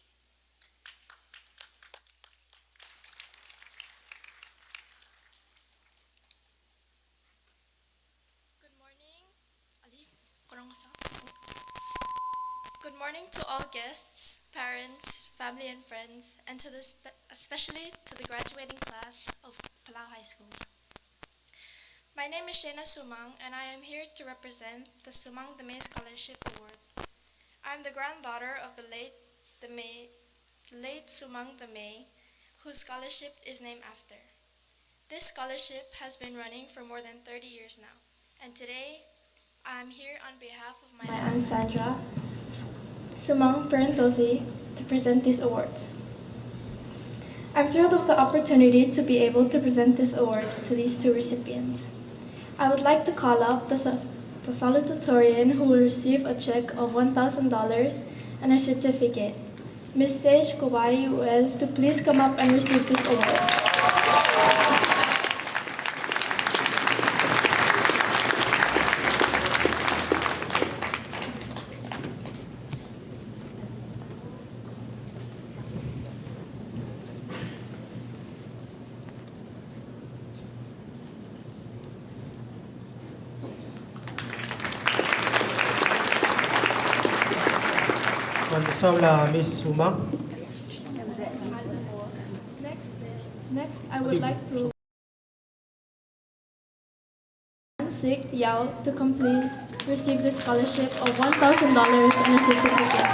Good morning to all guests, parents, family and friends, and to especially to the graduating class of Palau High School. My name is Shena Sumang, and I am here to represent the Sumang Damay Scholarship Award. I am the granddaughter of the late Sumang Damay, whose scholarship is named after. This scholarship has been running for more than 30 years now, and today I am here on behalf of my Aunt Sandra Sumang Pirantosi to present these awards. I'm thrilled with the opportunity to be able to present these awards to these 2 recipients. I would like to call up the salutatorian who will receive a check of $1,000 and a certificate. Ms. Sage Kubari Uel to please come up and receive this award. Malmasaula, Miss Sumang. Next, I would like to Sik Yao to come please receive the scholarship of $1,000 and a certificate.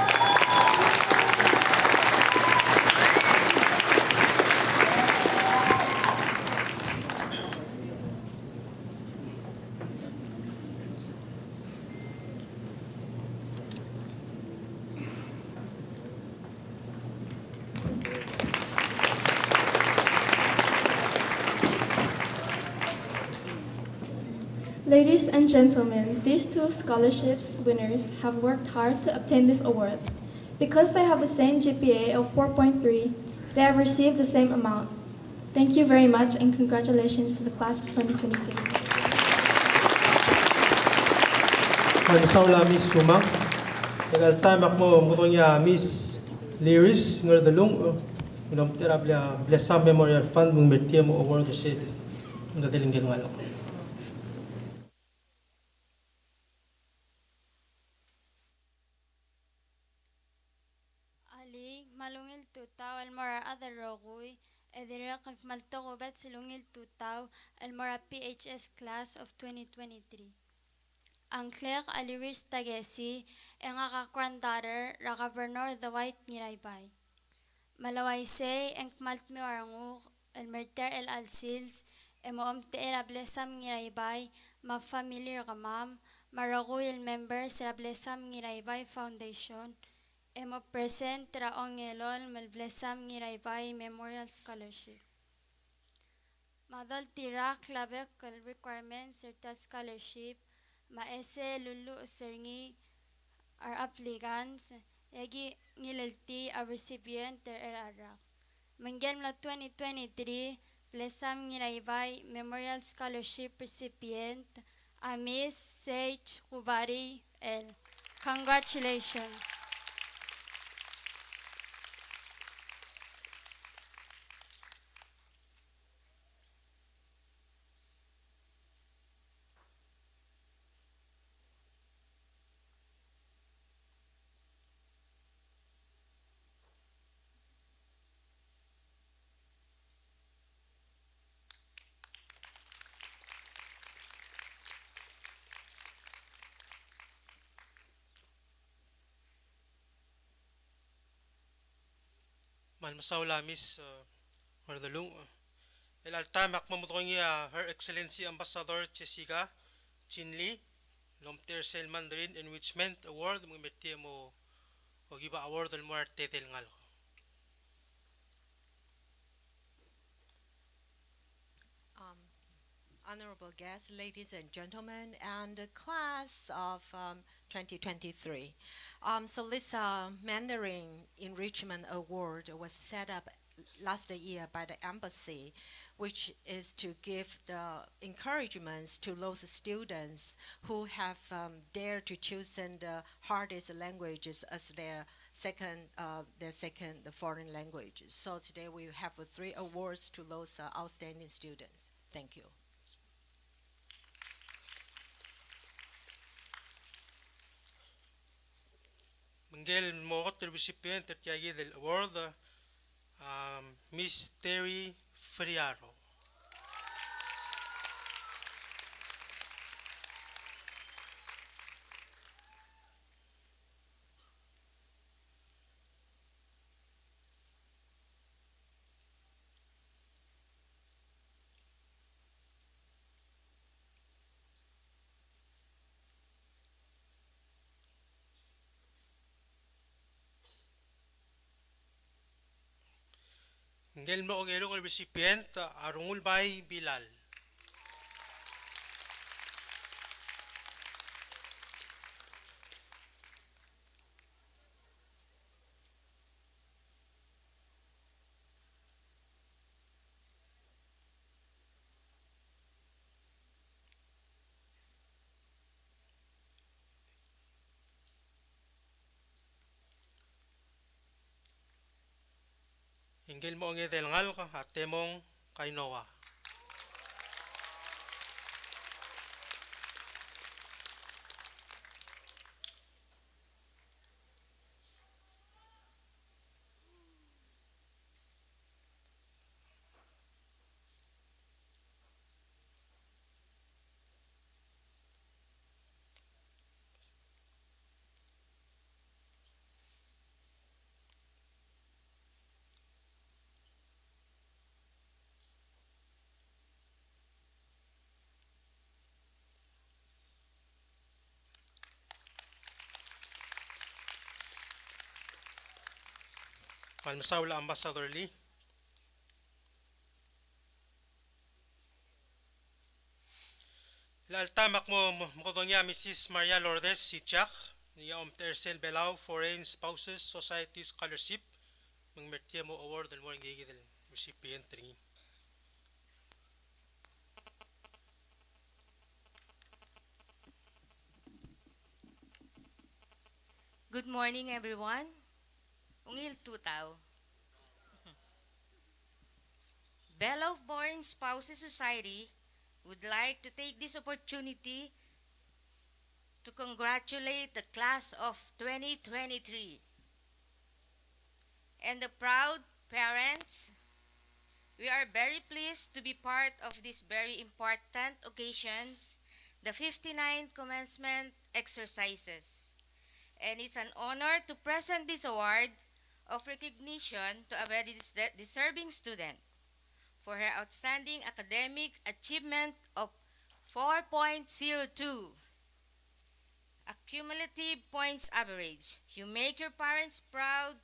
Ladies and gentlemen, these two scholarships winners have worked hard to obtain this award. Because they have the same GPA of 4.3, they have received the same amount. Thank you very much and congratulations to the class of 2023. Mansaula Miss Sumang. Tagal tamak mo mutonya Miss Liris ngerdalung unom terabla Blessam Memorial Fund mung mertia mo award sa ngadaling ngalo. Ali malungil tutaw almora other rogoy edira kag maltogobat silungil tutaw almora PHS class of 2023. Ang Clerk Aliris Tagesi ang granddaughter ra Governor the White Niraybay. Malaway say ang maltmi warangu el merter el alsils emo el ablesam Niraybay ma family ramam maragoy el member sa ablesam Niraybay Foundation emo present ra ongelol malblesam Niraybay Memorial Scholarship. Madol tira klabe kal requirements serta scholarship maese lulu sergi our applicants yagi ngilelti a recipient ter arak. Mangyan la 2023 Blessam Niraybay Memorial Scholarship recipient a Miss Sage Kubari L. Congratulations. Mansaula Miss ngerdalung el altamak mo mutonya Her Excellency Ambassador Jessica Chinli Lomter Sel Mandarin Enrichment Award mung mertia mo ogiba award el muerte del ngalo. Honorable guests, ladies and gentlemen, and the class of 2023. So this Mandarin Enrichment Award was set up last year by the embassy, which is to give the encouragements to those students who have dared to choose the hardest languages as their second foreign languages. So today we have 3 awards to those outstanding students. Thank you. Mangel mo the recipient at yagi del award Miss Terry Friaro. Ngel mo ang recipient Arungul Bay Bilal. Ingil mo ang edelngal ka hatemong kay Noah. Malmasawla Ambassador Lee. Ilaltamak mo mukotongya Mrs. Maria Lourdes Sichak, niya Tercel Belao Foreign Spouses Society Scholarship, mangmertiya mo award del mo ngigidel recipient ringi. Good morning, everyone. Ungil tutaw. Bellow Foreign Spouses Society would like to take this opportunity to congratulate the class of 2023 and the proud parents. We are very pleased to be part of these very important occasions, the 59th commencement exercises. And it's an honor to present this award of recognition to a very deserving student for her outstanding academic achievement of 4.02, a cumulative points average. You make your parents proud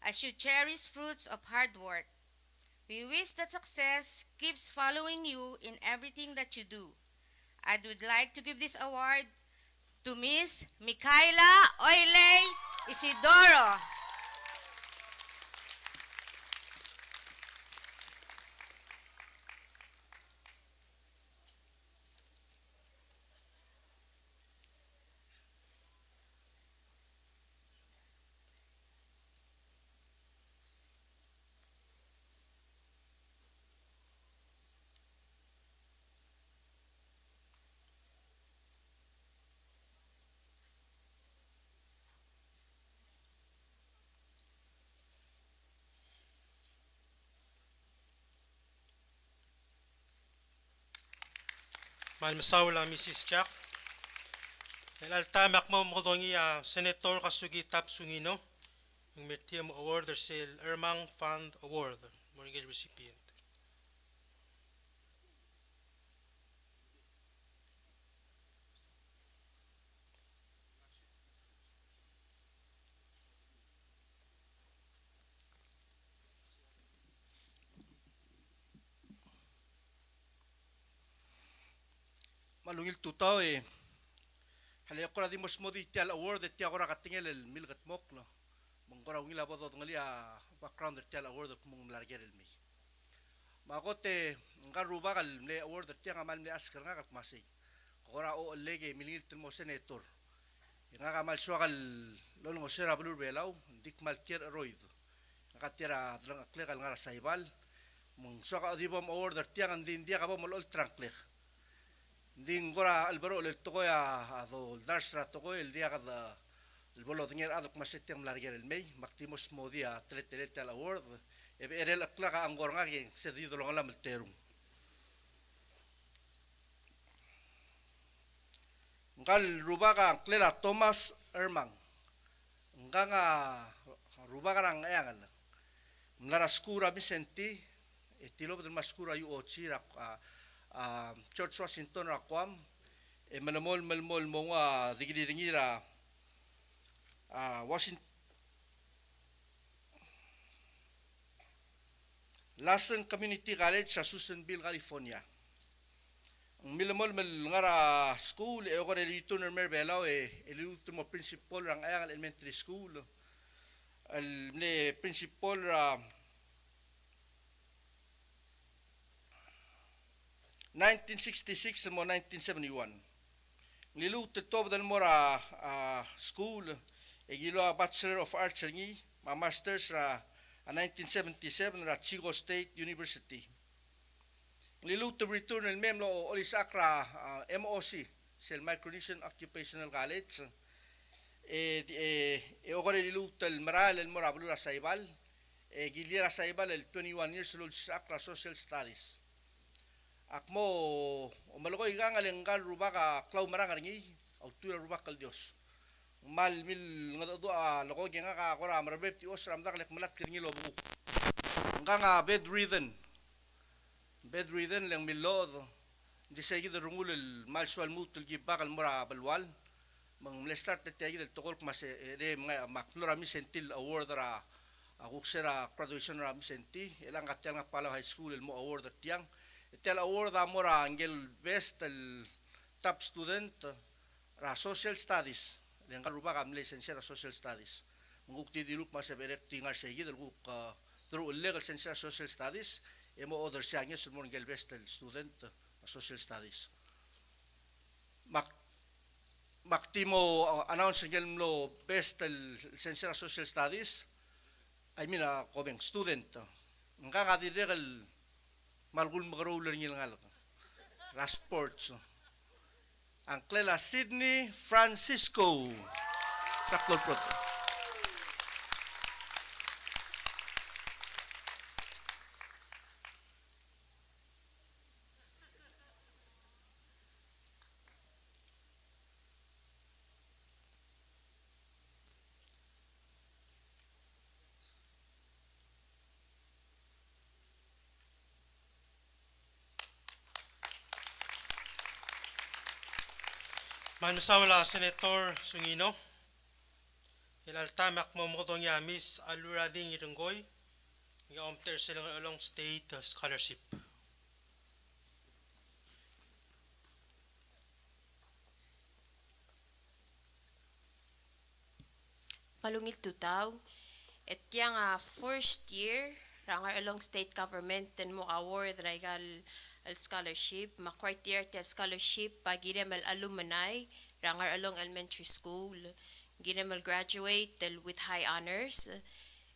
as you cherish fruits of hard work. We wish that success keeps following you in everything that you do. I would like to give this award to Miss Micaela Oiley Isidoro. Malmasawla Mrs. Chak. Ilaltamak mo mukotongya Senator Kasugitap Sungino, mangmertiya mo award del Ermang Fund Award, mo ngigidel recipient. Malungil tutaw halaya ko na di mas mo di tial award at tiya ko na katingil el milgat mok no mangkora ungila po to ngali background at tial award at mong larger el mi makote nga ruba kal le award at tiya nga mal me askar nga kat masig kora o lege milingil tin mo senator nga kamal swa kal lolo mo sera blur belaw dik mal kier roid nga katira drang akle kal nga saibal mong swa ka di bom award at tiya nga din dia ka bom lol trankle Din gora albaro le toko ya ado darsra toko el dia kada el bolo tinger adok maseteng larger el mei maktimos modia tretelete al award e erel klaka angor nga ke se di dolong la melterung ngal rubaga klera Thomas Ermang nga rubaga rang ayangal mlara skura Vicenti etilo del maskura yu ochira George Washington rakwam malamol mo nga digiringira Washington Lassen Community College sa Susanville, California. Ang milamol ngara school ko dito na Merbelaw el ultimo principal rang ayang elementary school al ne principal 1966 mo 1971. Niluto to dan mora school gilo a Bachelor of Arts ngi ma masters ra 1977 ra Chico State University. Niluto return el memlo olisakra MOC sel Micronesian Occupational College okore niluto el maral el mora blura saibal gilira saibal el 21 years old sakra social studies. Akmo umalokoy gangalengal rubaka klaw marangar ngi autura rubakal Dios mal mil ngado loko nga ka kora marbeti osram daklek malat kirngi lobu nga bedridden lang milod di segi de rungul mal swal mutul gibakal mura balwal mang start te tegi del tokol mas de mga maknora mi sentil award ra Ako sera graduation ram senti elang katyang nga Palaw High School mo award at yang. Itel award amora angel best el top student ra social studies. Yang karuba kam lisensia ra social studies. Mungukti diluk mas erecting nga segi diluk through legal lisensia social studies emo other siya nga sulmon angel best el student social studies. Maktimo announce angel lo best el lisensia social studies. I mean, komeng student. Nga nga diregal malgul magaruler niya nga la sports. Ang Clela Sydney Francisco. Saklol proto. Manusawala Senator Sungino. Ilaltamak mo motong yamis alurading irunggoy. Nga omter silang along state scholarship. Malungil tutaw. Et yang first year, rangar along state government and mo award regal al scholarship, ma criteria tel scholarship pagirem al alumni, rangar along elementary school, girem al graduate tel with high honors,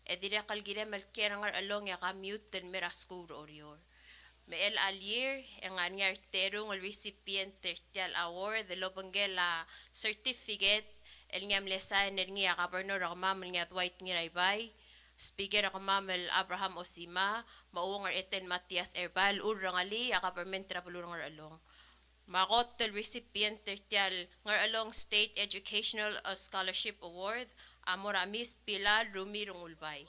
edirekal girem al kerangar along ya commute tel mera school orior. Meel al year, ang anyar terong al recipient tel award, the lobanggela certificate, el ngam lesayan ngia governor akamam ngia Dwight Ngiraybay, speaker akamam Abraham Osima, mauwang eten Matias Erbal, urangali akaparment trapulungar along. Makot tel recipient tel ngar along State Educational Scholarship Award, Amoramis Pilar Rumi Rungulbay.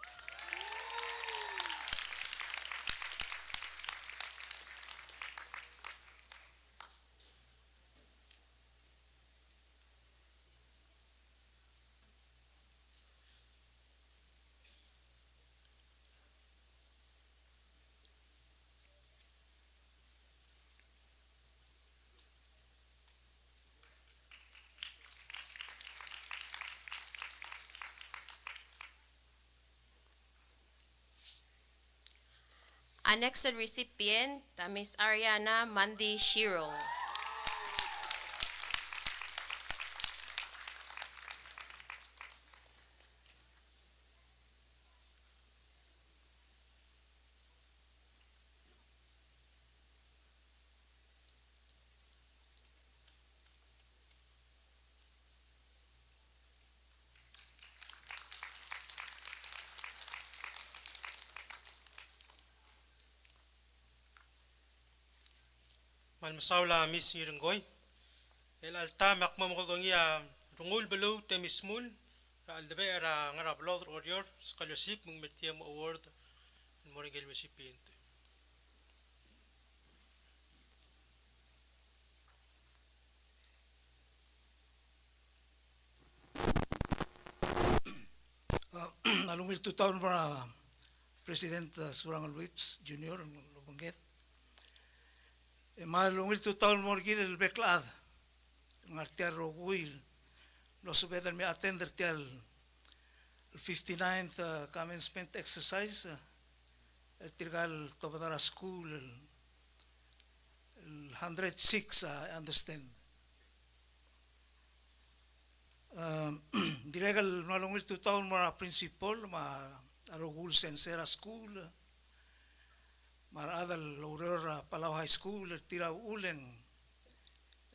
Our next recipient, Miss Ariana Mandi Shiro. Manmasawla Miss Ngirunggoy. El altamak mo motong ya rungul below temismul. Ra aldabe ra ngara blog orior scholarship mung mertiam award moringel recipient. Alungil 2000 para President Surangal Whips Junior Lubangget. Malungil 2000 mo gidel beklad. Ngartiar roguil. Lo subedal me attender tial 59th commencement exercise. Tirgal Tobadara School 106 I understand. Diregal malungil 2000 mo principal ma arogul sensera school. Maradal Aurora Palau High School tiraw ulen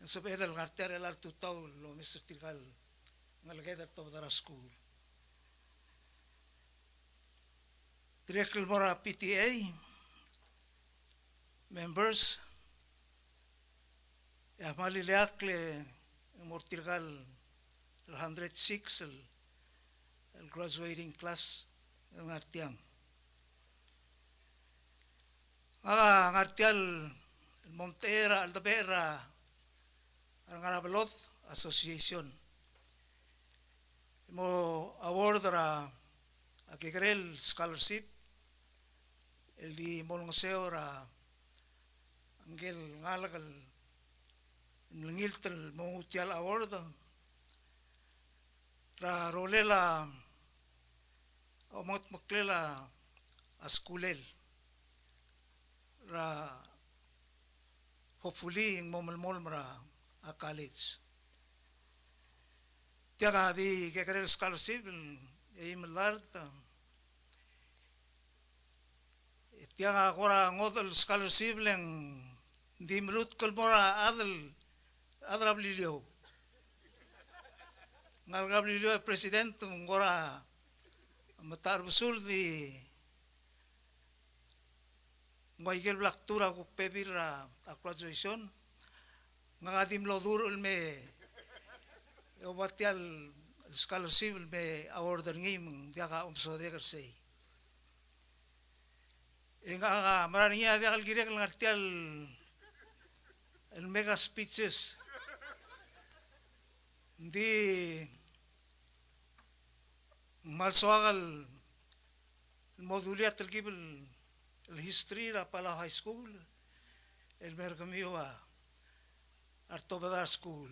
sa pedal ngarter el tutaw lo Mr. Tirgal ngalagay to dara school directly mora PTA members ya maliliak le mor Tirgal 106 el graduating class ngartiang ngartial Montera Aldabera Ngarabalot Association mo award ra Akikrel scholarship el di molngaseo ra angel ngalagal ngiltel mongutial award ra rolela omot maklela askulel ra hopefully ing momol mara a college tiaga di kekrel scholarship e malart tiaga gora ngodel scholarship leng di melut kol mora adrablilio ngalgablilio president ngora matar busul di ngoigel blaktura ku pebir a graduation ngagadim lodur me obatial scholarship me award ngim diaga umso degar sei enga marania diagal girek ngartial el mega speeches di malsoagal modulia tergibel el history ra pala high school el mergamio a Artobadar school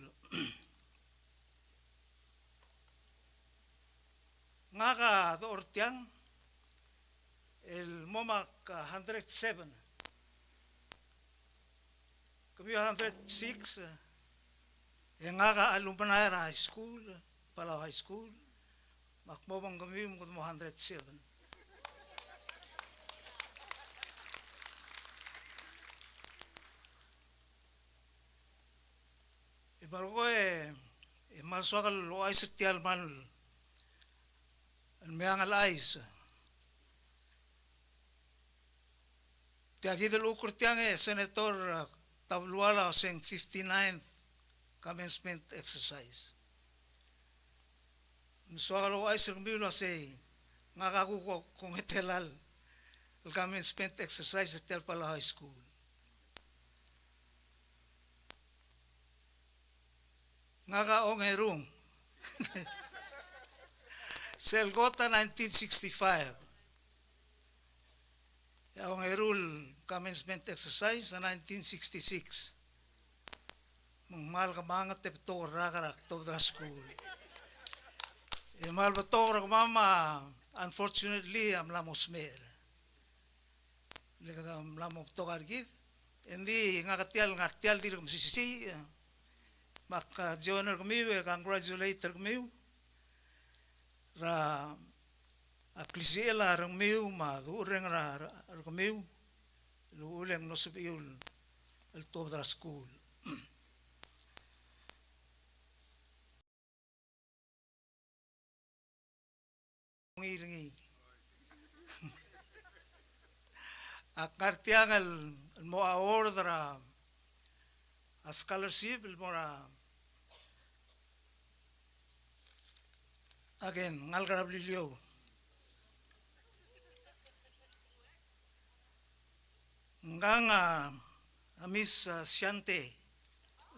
ngaga dortiang el momak 107 kamio 106 ngaga alumni high school pala high school makmobang kamio mo 107 Ibargo malsoagal lo ay setial man el meangal ais tiagidel ukur tiang senator tabluala seng 59th commencement exercise malsoagal lo ay sermilo se ngagagu ko kung etelal el commencement exercise etel pala high school ngaga ongerung Selgota 1965 ongerul commencement exercise sa 1966 mangmal ka mga teptor rakarak to the school mal bator mama unfortunately am lamos mer am lamok to gargit endi ngatial dir sisi maka joiner kamiu congratulator kamiu ra aklisiela ramiu ma dureng ra kamiu luleng no subiul el tobra school ngiringi akartiang el mo ordra a scholarship el mora again ngalgarablilio nganga Miss Shante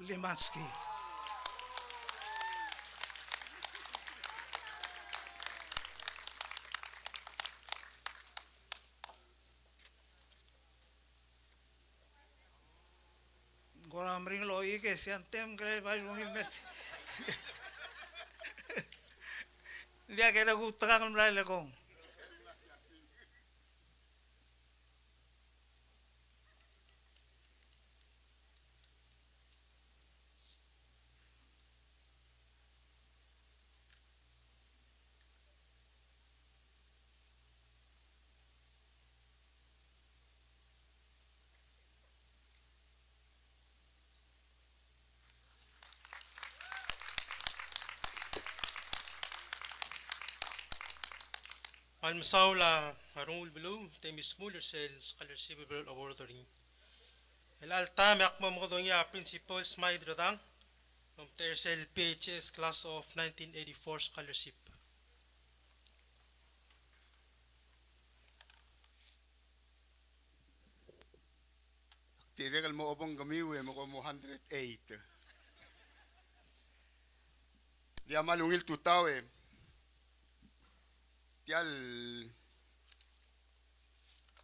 Limansky Goram ring lo ike Shantem gre vai mongil met dia kira gutang mrai lekong Almasaw la harungul belum temis muller sel scholarship award ring. El alta me akmo mo donya principal smile radang ng tersel PHS class of 1984 scholarship. Tiregal mo opong gamiwe mo ko mo 108 dia malungil tutaw tial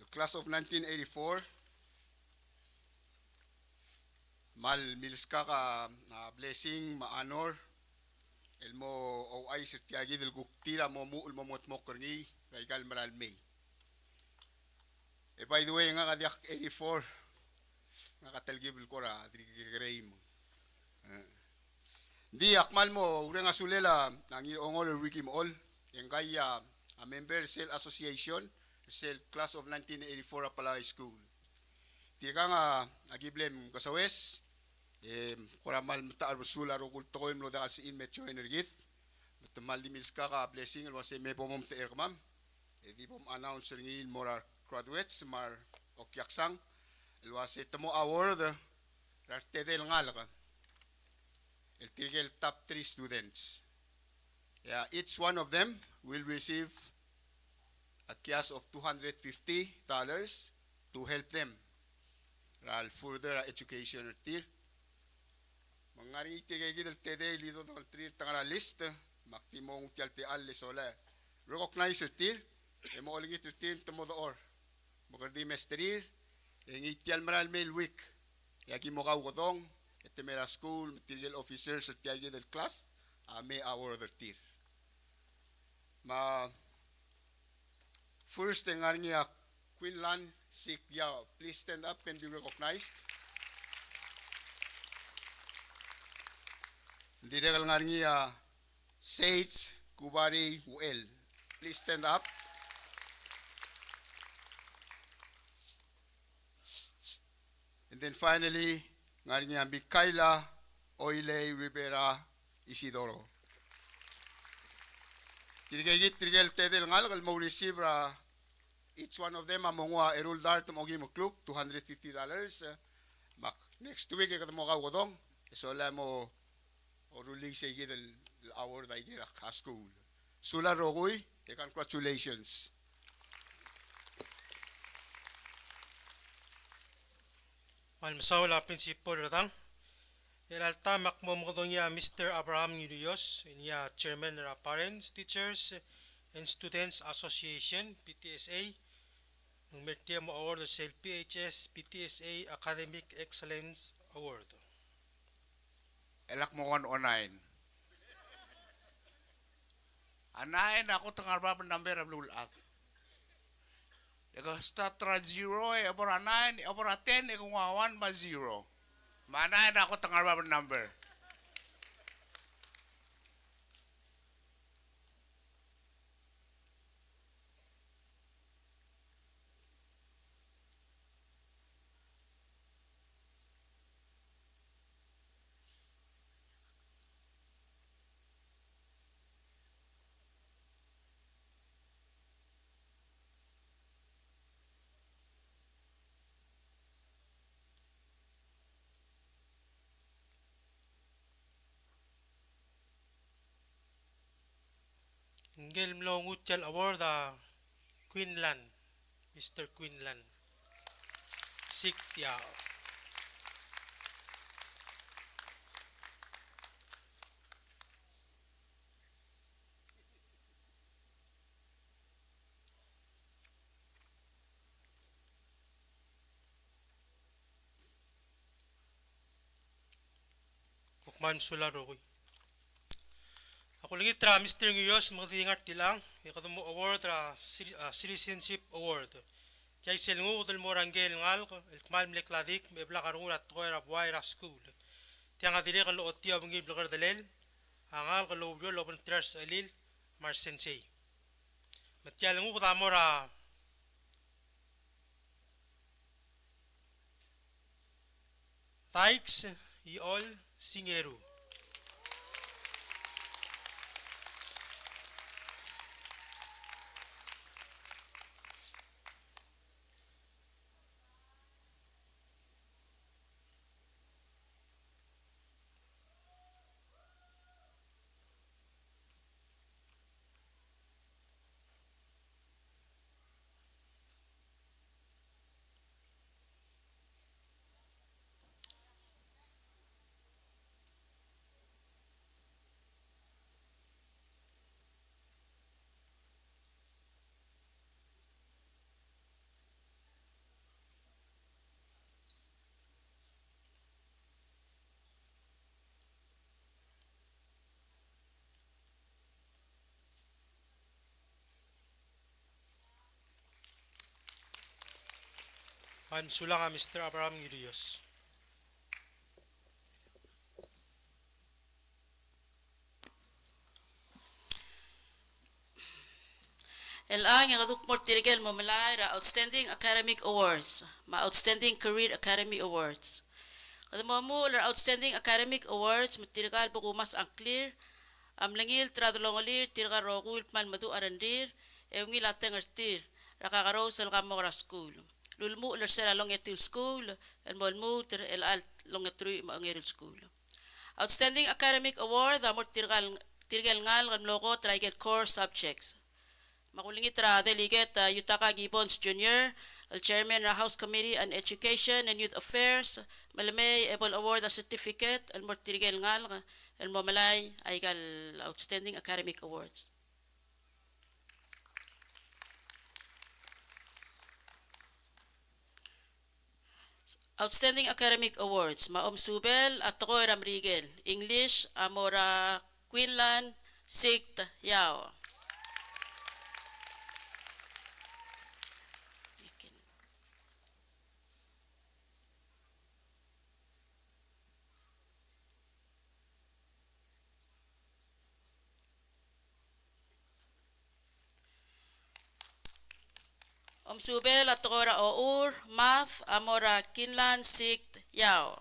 the class of 1984 mal miliska ka blessing ma-honor elmo o ay sir tiagi del guktira mo muul mo motmok kerni raigal maral may. By the way nga kadiak 84 nga katalgibul ko ra drigigray mo. Di akmal mo ure nga sulela ang ongol Ricky Mool yang kaya a member cell association cell class of 1984 Apala High School. Tika nga agiblem kasawes koramal mataal sula ro kulto ko imlo dal si in metro energith. Matamal di milska ka blessing lo se me pomom te erkmam. Di pom announce ngin morar graduates mar okyaksang lo se tamo award rarte del ngalaka. El tigel top 3 students. Yeah, each one of them will receive a cash of $250 to help them further education tir. Mangari tigay gidel tede lido dol tir tangara list maktimong tialte alle sola. Recognize tir emo olingi tir tamo the or. Magardi mestrir engi tial maral mail week. Yagi mo kaw godong Temera school material officers at tiagi del class may award other tier. Ma first nga niya Quinlan Sik Yao, please stand up and be recognized. Diregal nga niya Sage Kubari Uel, please stand up. And then finally nga niya Mikaela Oile Rivera Isidoro. Tirigel tedel ngal kal mo receive each one of them among erul dart mo gi mo kluk $250. Mak next week ka mo ka godong so la mo release gidel award ay gira ka school. Sula rogoy congratulations. Malmasaw la principal ratang. Ilalta makmom kodong ya Mr. Abraham Nurios, niya chairman ra Parents, Teachers and Students Association PTSA. Nung mertia mo award sa PHS PTSA Academic Excellence Award. Elak mo kon online. Anain ako tangarba number of lulat. Ego start ra 0 abora 9 abora 10 ego 1 ma 0. Mana na ako tangarba number. Ngel mlong utjal award Quinlan, Mr. Quinlan. Sik Yao. Kukman Sularoy. Ako lagi tra Mr. Nguyos magtingat tilang ikaw mo award tra citizenship award. Kaya selungu udal mo ranggel ngal el kmal mlekladik me bla karung rat toera buaira school. Tiang adire kalau otia bungin blokar dalel angal kalau bro loban tras alil mar sensei. Matyalangu ko tamora Tykes i all singeru. Sulanga Mr. Abraham Urios. Ang yakaduk mortirigel mo malay ra Outstanding Academic Awards, Outstanding Career Academy Awards. Kada mo Outstanding Academic Awards mortirigel bukumas ang clear, langil tradolongolir tirga rogul man madu arandir, ngil ateng artir, rakakaro sa kamora school. Lulmu sera long etil school, molmu el alt long etru mangeril school. Outstanding Academic Award mortirigel ngal logo trigel core subjects. Makulingit ra Delegate Yutaka Gibbons Jr., Chairman ra House Committee on Education and Youth Affairs, malamay Able Award a Certificate, mortirigel ngal, momalay ay gal Outstanding Academic Awards. Outstanding Academic Awards, Maom Subel at Tokoy Ramrigel, English, Amora Quinlan, Sikt Yao. Subel at Tokora Our, Math, Amora Kinlan, Sikt Yao.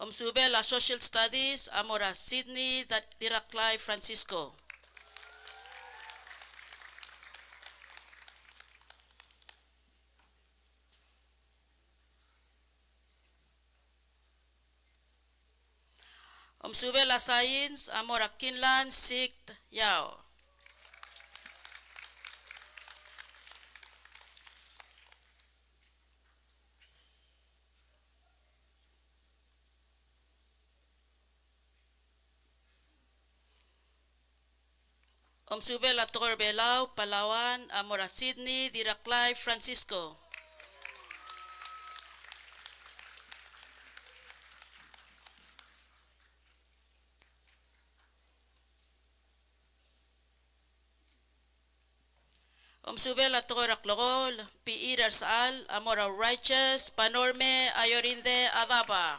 Subel Social Studies, Amora Sydney, Diraklay, Francisco. Subel Science, Amora Kinlan, Sikt Yao. Subel Ator Belao, Palawan, Amora Sydney, Diraklay, Francisco. Subel Ator Aklogol, P.E. Darsal, Amora Righteous, Panorme, Ayorinde, Adaba.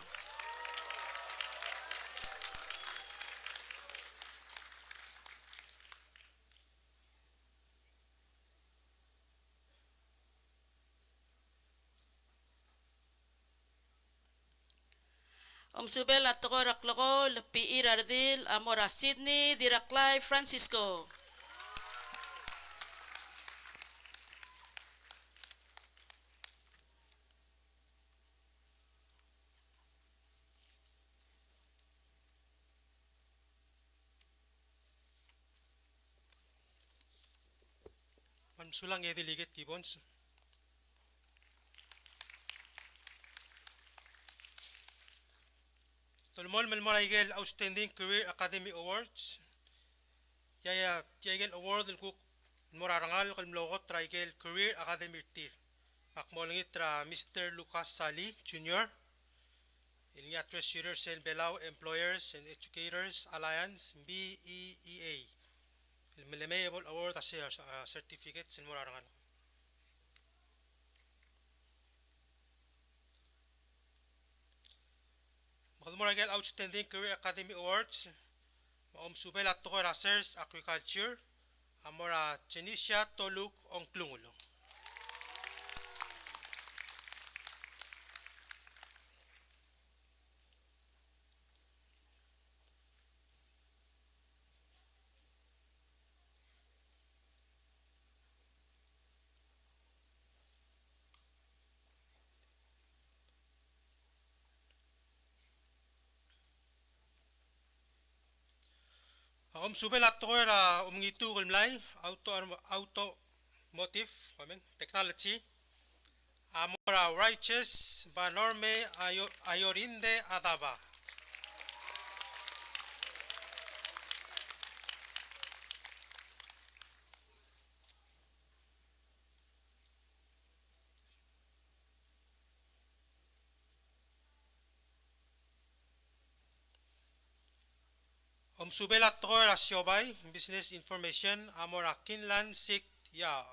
Subel Ator Aklogol, P.E. Ardil, Amora Sydney, Diraklay, Francisco. Sulang Delegate Gibbons. Tolmol Melmoraigel Outstanding Career Academy Awards. Yaya Tiagel Award ng Cook Morarangal Kalmlogot Traigel Career Academy Tier. Makmolingit tra Mr. Lucas Sali Jr. Ilya Treasurer Sen Belao Employers and Educators Alliance BEEA. Able Award as a certificate sin Morarangal. Malmoragel Outstanding Career Academy Awards. Subel at Toko Racers Agriculture. Amora Chenisha Toluk Ongklungulo. Subel at Toko Umngitu Kulmlay Automotive Technology. Amora Righteous Banorme Ayorinde Adaba. Subela Tor Siobay, Business Information, Amora Kinlan Sik Ya.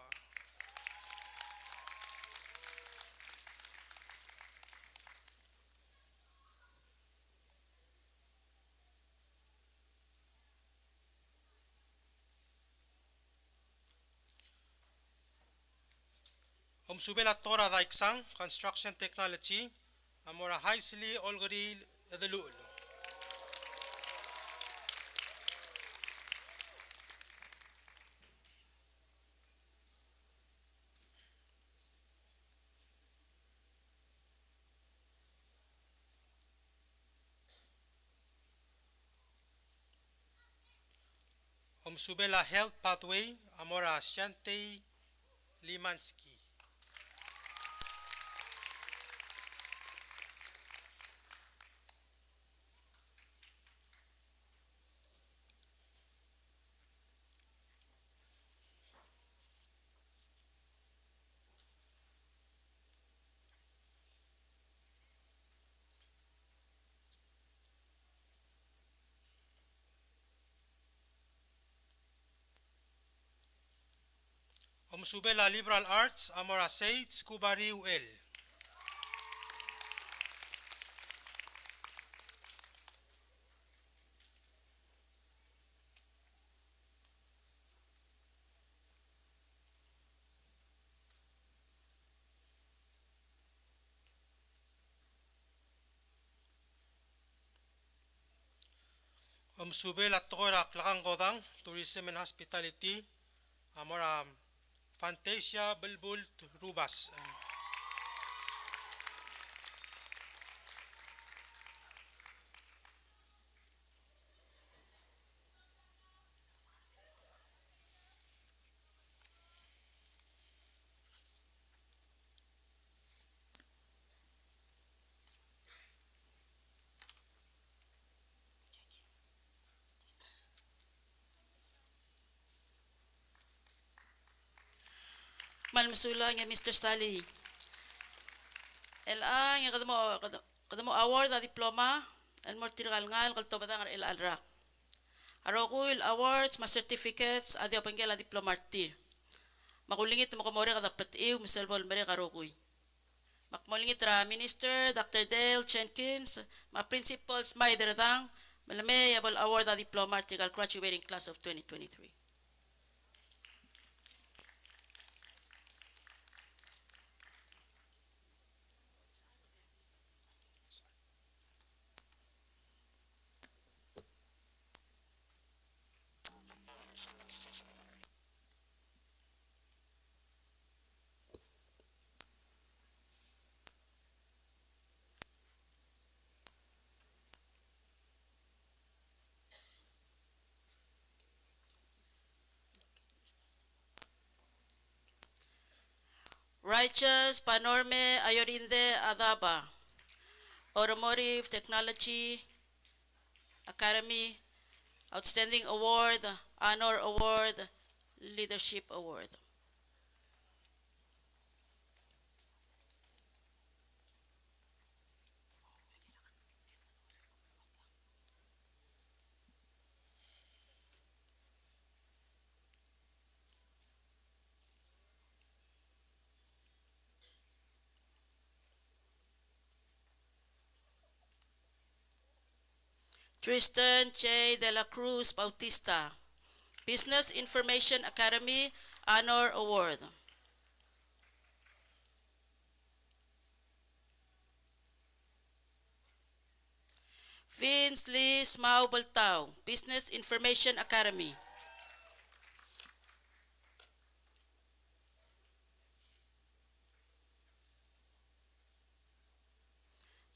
Subela Tora Daiksang, Construction Technology, Amora Haisli Olgari Edelul. Subela Health Pathway, Amora Shante Limansky. Subela Liberal Arts, Amora Said Skubari UL. Subela Tora Klakang Godang, Tourism and Hospitality, Amora Fantasia Bulbul Rubas. Malmasula nga Mr. Sally. Ela nga kadamo award a diploma and more tiral ngal kalto badang el alrak. Arokul awards ma certificates adi apangela diploma ti. Makulingit mo komore kada patiw misalbol mere karokui. Makmolingit ra Minister Dr. Dale Jenkins, ma principals may deradang malame yabal award a diploma tigal graduating class of 2023. Righteous Panorme Ayorinde Adaba, Automotive Technology Academy, Outstanding Award, Honor Award, Leadership Award. Tristan J. De La Cruz Bautista, Business Information Academy Honor Award. Vince Lee Smau Baltao, Business Information Academy.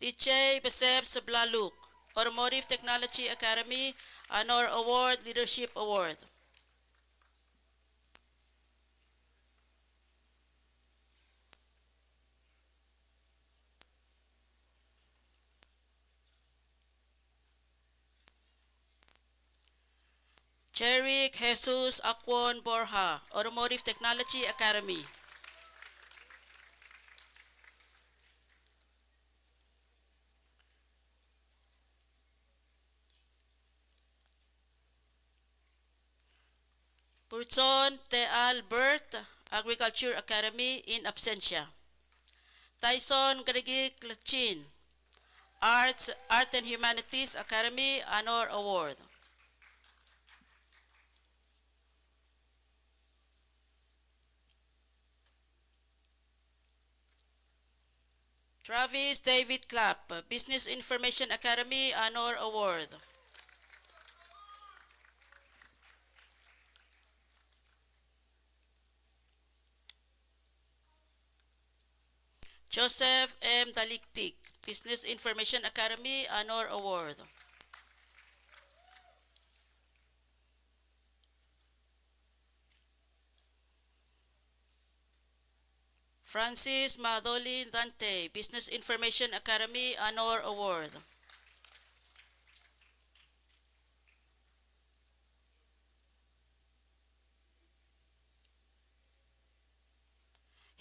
DJ Beseb Sablaluk, Automotive Technology Academy Honor Award, Leadership Award. Jerick Jesus Aquon Borja, Automotive Technology Academy. Purson T. Albert, Agriculture Academy in absentia. Tyson Greggy Chin, Art and Humanities Academy Honor Award. Travis David Clapp, Business Information Academy Honor Award. Joseph M. Daliktik, Business Information Academy Honor Award. Francis Madoli Dante, Business Information Academy Honor Award.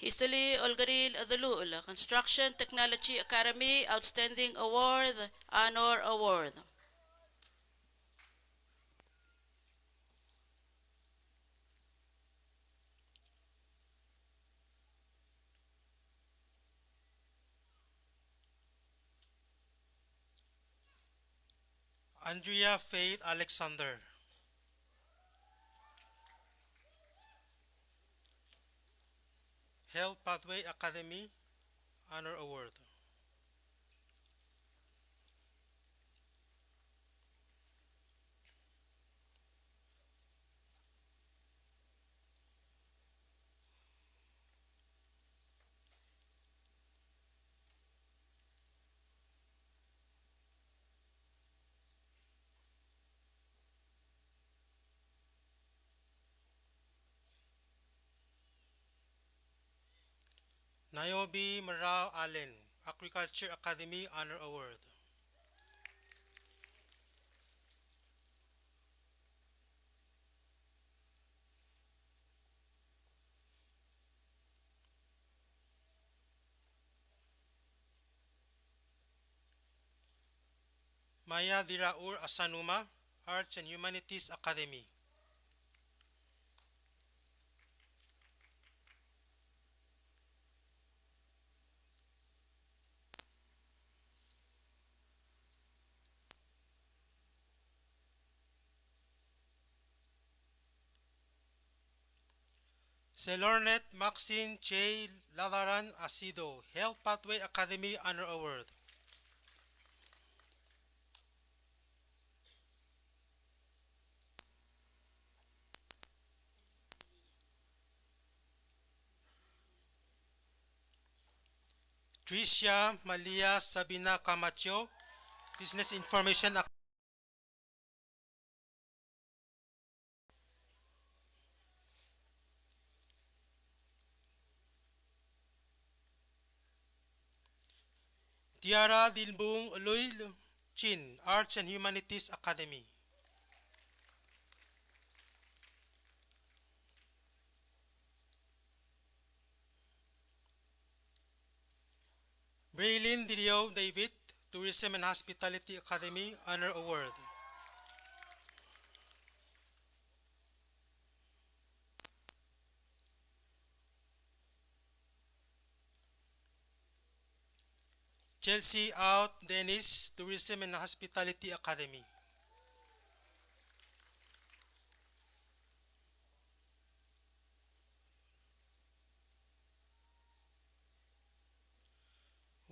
Hisali Olgaril Adalul, Construction Technology Academy Outstanding Award, Honor Award. Andrea Faith Alexander. Health Pathway Academy Honor Award. Niobe Marao Allen, Agriculture Academy Honor Award. Maya Diraur Asanuma, Arts and Humanities Academy. Selornet Maxine J. Lavaran Asido, Health Pathway Academy Honor Award. Tricia Malia Sabina Camacho, Business Information Academy. Tiara Dilbung Uloy Chin, Arts and Humanities Academy. Braylin Dirio David, Tourism and Hospitality Academy Honor Award. Chelsea Out Dennis, Tourism and Hospitality Academy.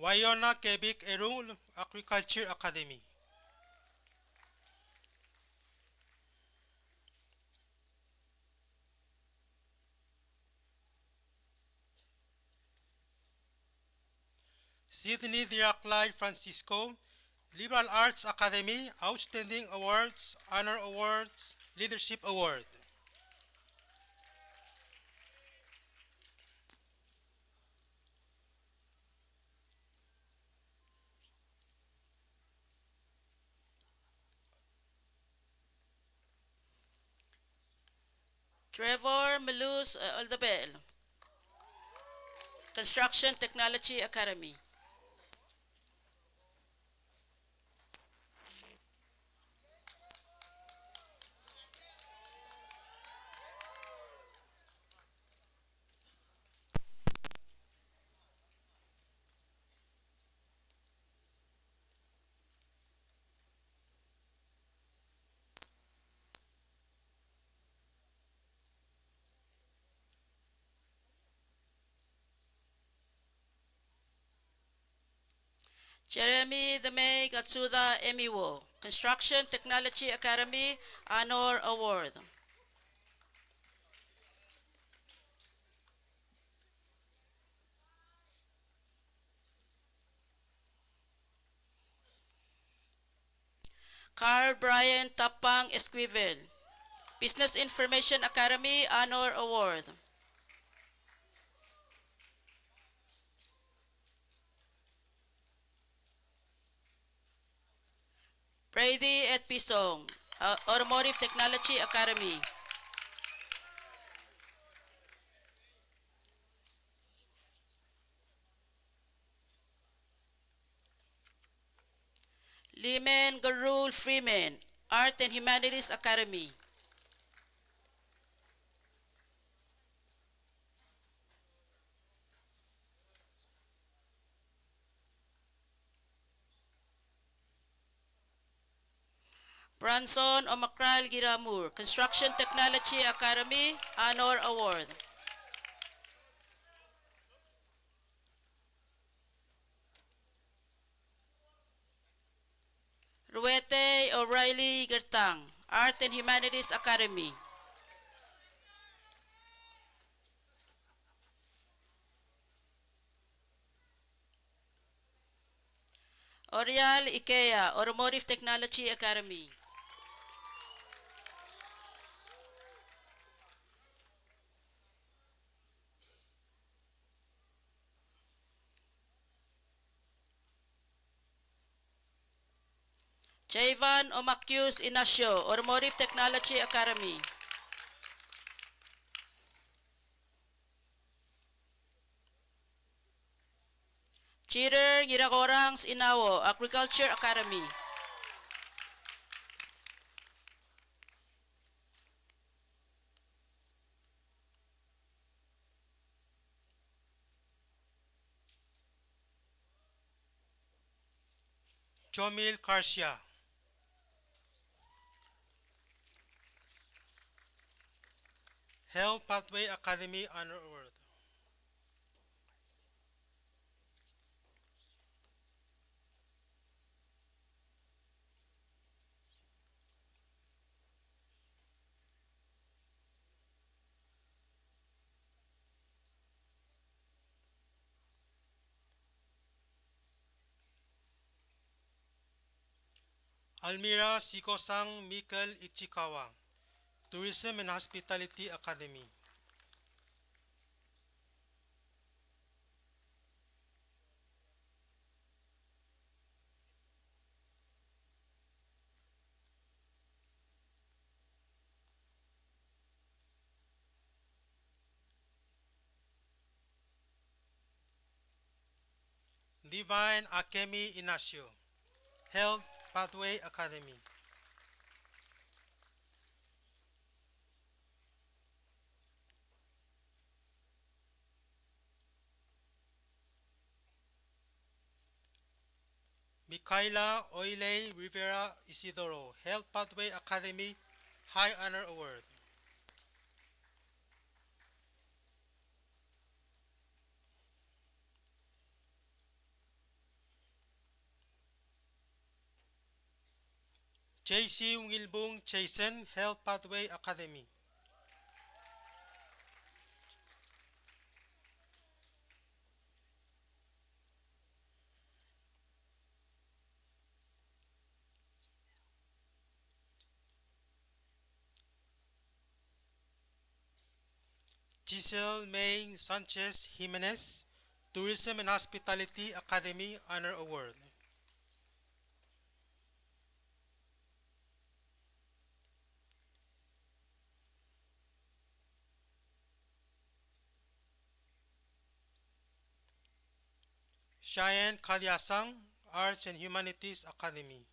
Wayona Quebec Erung, Agriculture Academy. Sydney Diraclay Francisco, Liberal Arts Academy, Outstanding Awards, Honor Awards, Leadership Award. Trevor Melus Oldabel, Construction Technology Academy. Jeremy Demey Gatsuda Emiwo, Construction Technology Academy Honor Award. Carl Brian Tapang Esquivel, Business Information Academy Honor Award. Brady at Pisong, Automotive Technology Academy. Limen Garul Freeman, Art and Humanities Academy. Branson Omacral Giramur, Construction Technology Academy Honor Award. Ruete O'Reilly Gertang, Art and Humanities Academy. Orial Ikea, Automotive Technology Academy. Javon Omacius Inacio, Automotive Technology Academy. Cheater Giragorangs Inawo, Agriculture Academy. Jomil Karsia, Health Pathway Academy Honor Award. Almira Sikosang Mikkel Ichikawa, Tourism and Hospitality Academy. Divine Akemi Inacio, Health Pathway Academy. Micaela Oile Rivera Isidoro, Health Pathway Academy High Honor Award. JC Ngilbung Chasen, Health Pathway Academy. Giselle May Sanchez Jimenez, Tourism and Hospitality Academy Honor Award. Cheyenne Kalyasang, Arts and Humanities Academy.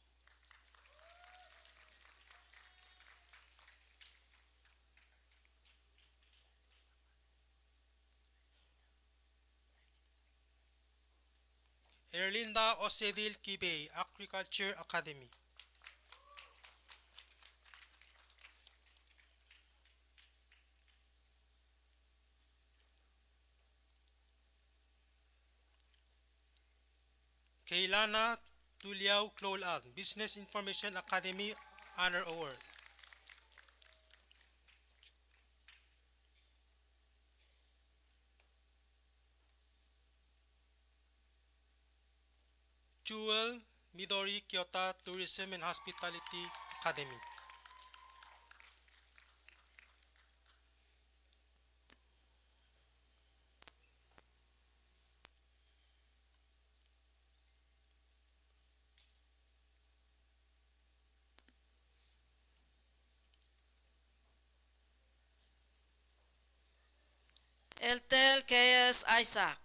Erlinda Osedil Kibe, Agriculture Academy. Keilana Tuliao Clolan, Business Information Academy Honor Award. Jewel Midori Kyoto Tourism and Hospitality Academy. Eltel KS Isaac,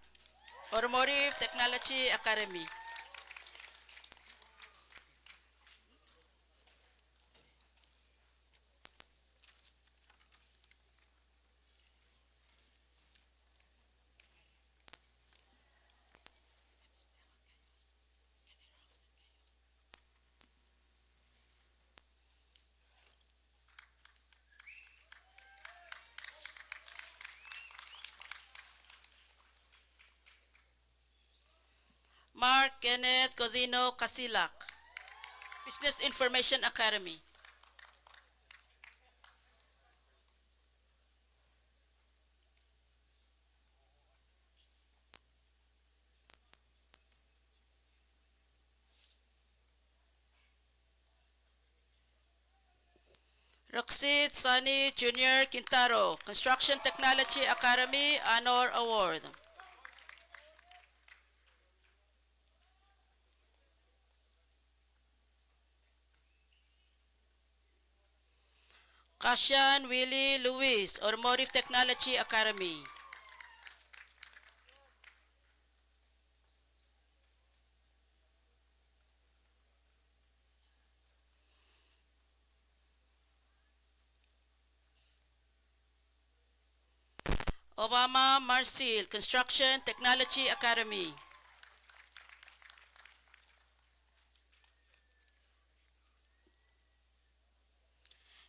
Automotive Technology Academy. Mark Kenneth Codino Casilak, Business Information Academy. Roxit Sunny Jr. Quintaro, Construction Technology Academy Honor Award. Kashan Willie Lewis, Automotive Technology Academy. Obama Marcel, Construction Technology Academy.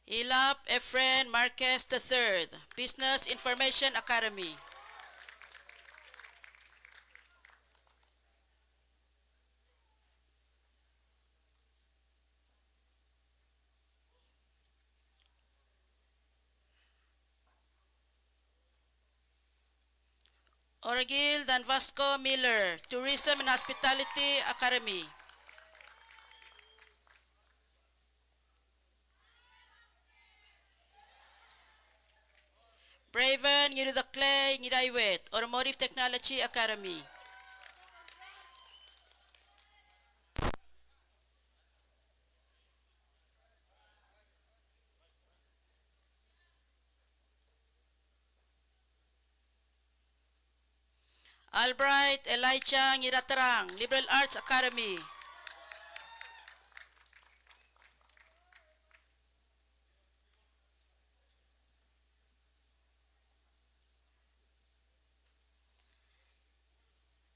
Ilap Efren Marquez III, Business Information Academy. Orgil Dan Vasco Miller, Tourism and Hospitality Academy. Braven Ngirudakle Ngiraiwet, Automotive Technology Academy. Albright Elijah Ngiratarang, Liberal Arts Academy.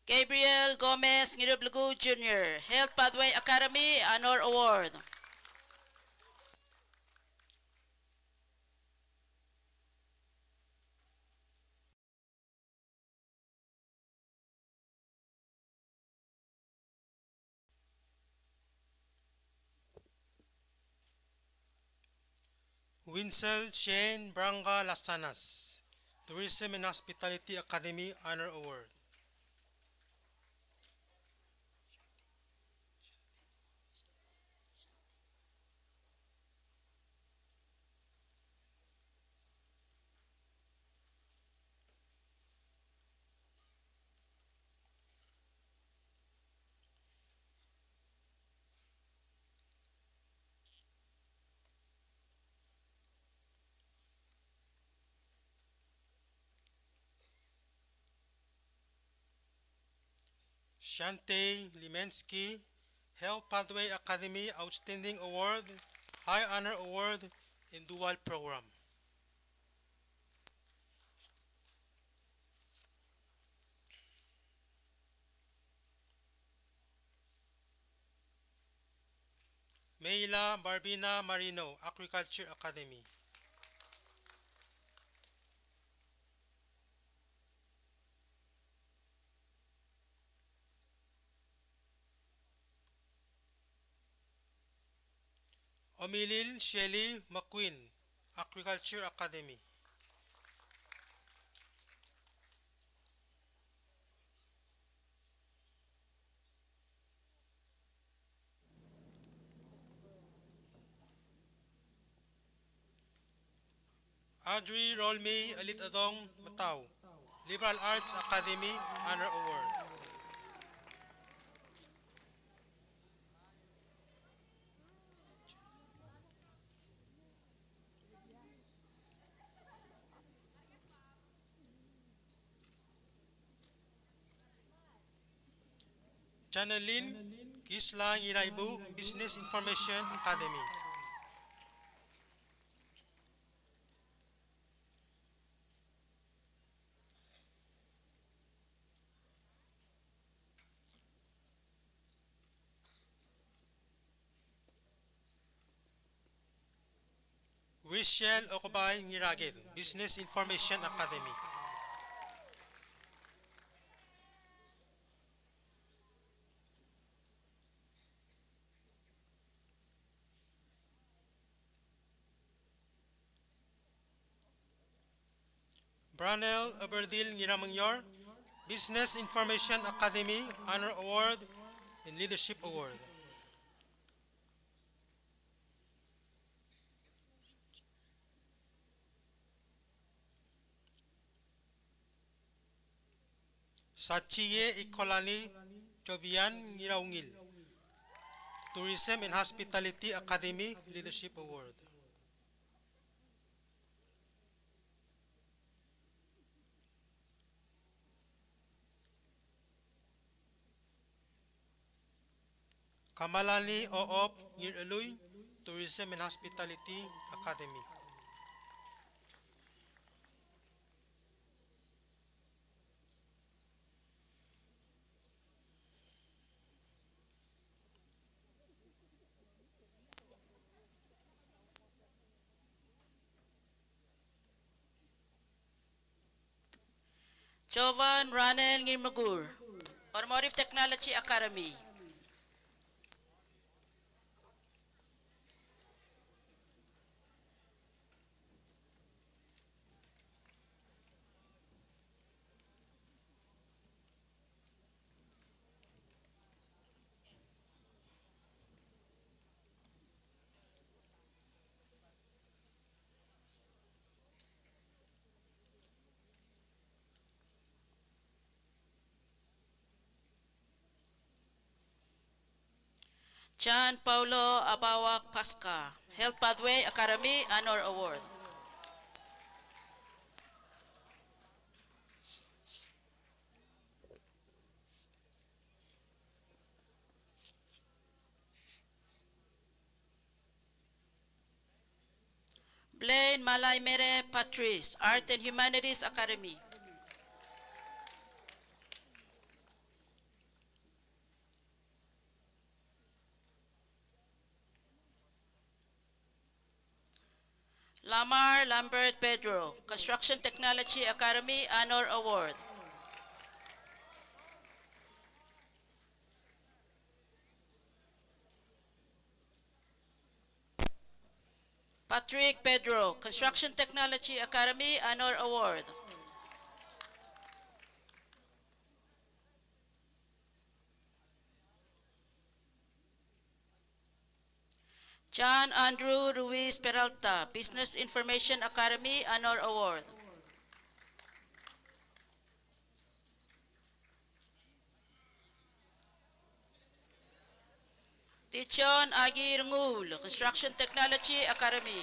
Gabriel Gomez Ngirublugu Jr., Health Pathway Academy Honor Award. Winsel Shane Branga Lasanas, Tourism and Hospitality Academy Honor Award. Shante Limensky, Health Pathway Academy Outstanding Award, High Honor Award in Dual Program. Meila Barbina Marino, Agriculture Academy. Omilil Shelley McQueen, Agriculture Academy. Audrey Rolme Alitadong Matao, Liberal Arts Academy Honor Award. Chanelin Kisla Iraibu, Business Information Academy. Rishel Okobay Niragil, Business Information Academy. Branel Aberdil Niramanyor, Business Information Academy Honor Award and Leadership Award. Sachiye Ikolani Jovian Niraungil, Tourism and Hospitality Academy Leadership Award. Kamalani Oop Niraloy, Tourism and Hospitality Academy. Jovan Ranel Ngirmagur, Automotive Technology Academy. John Paulo Abawak Pasca, Health Pathway Academy Honor Award. Blaine Malaymere Patrice, Art and Humanities Academy. Lamar Lambert Pedro, Construction Technology Academy Honor Award. Patrick Pedro, Construction Technology Academy Honor Award. John Andrew Ruiz Peralta, Business Information Academy Honor Award. Tichon Agir Ngul, Construction Technology Academy.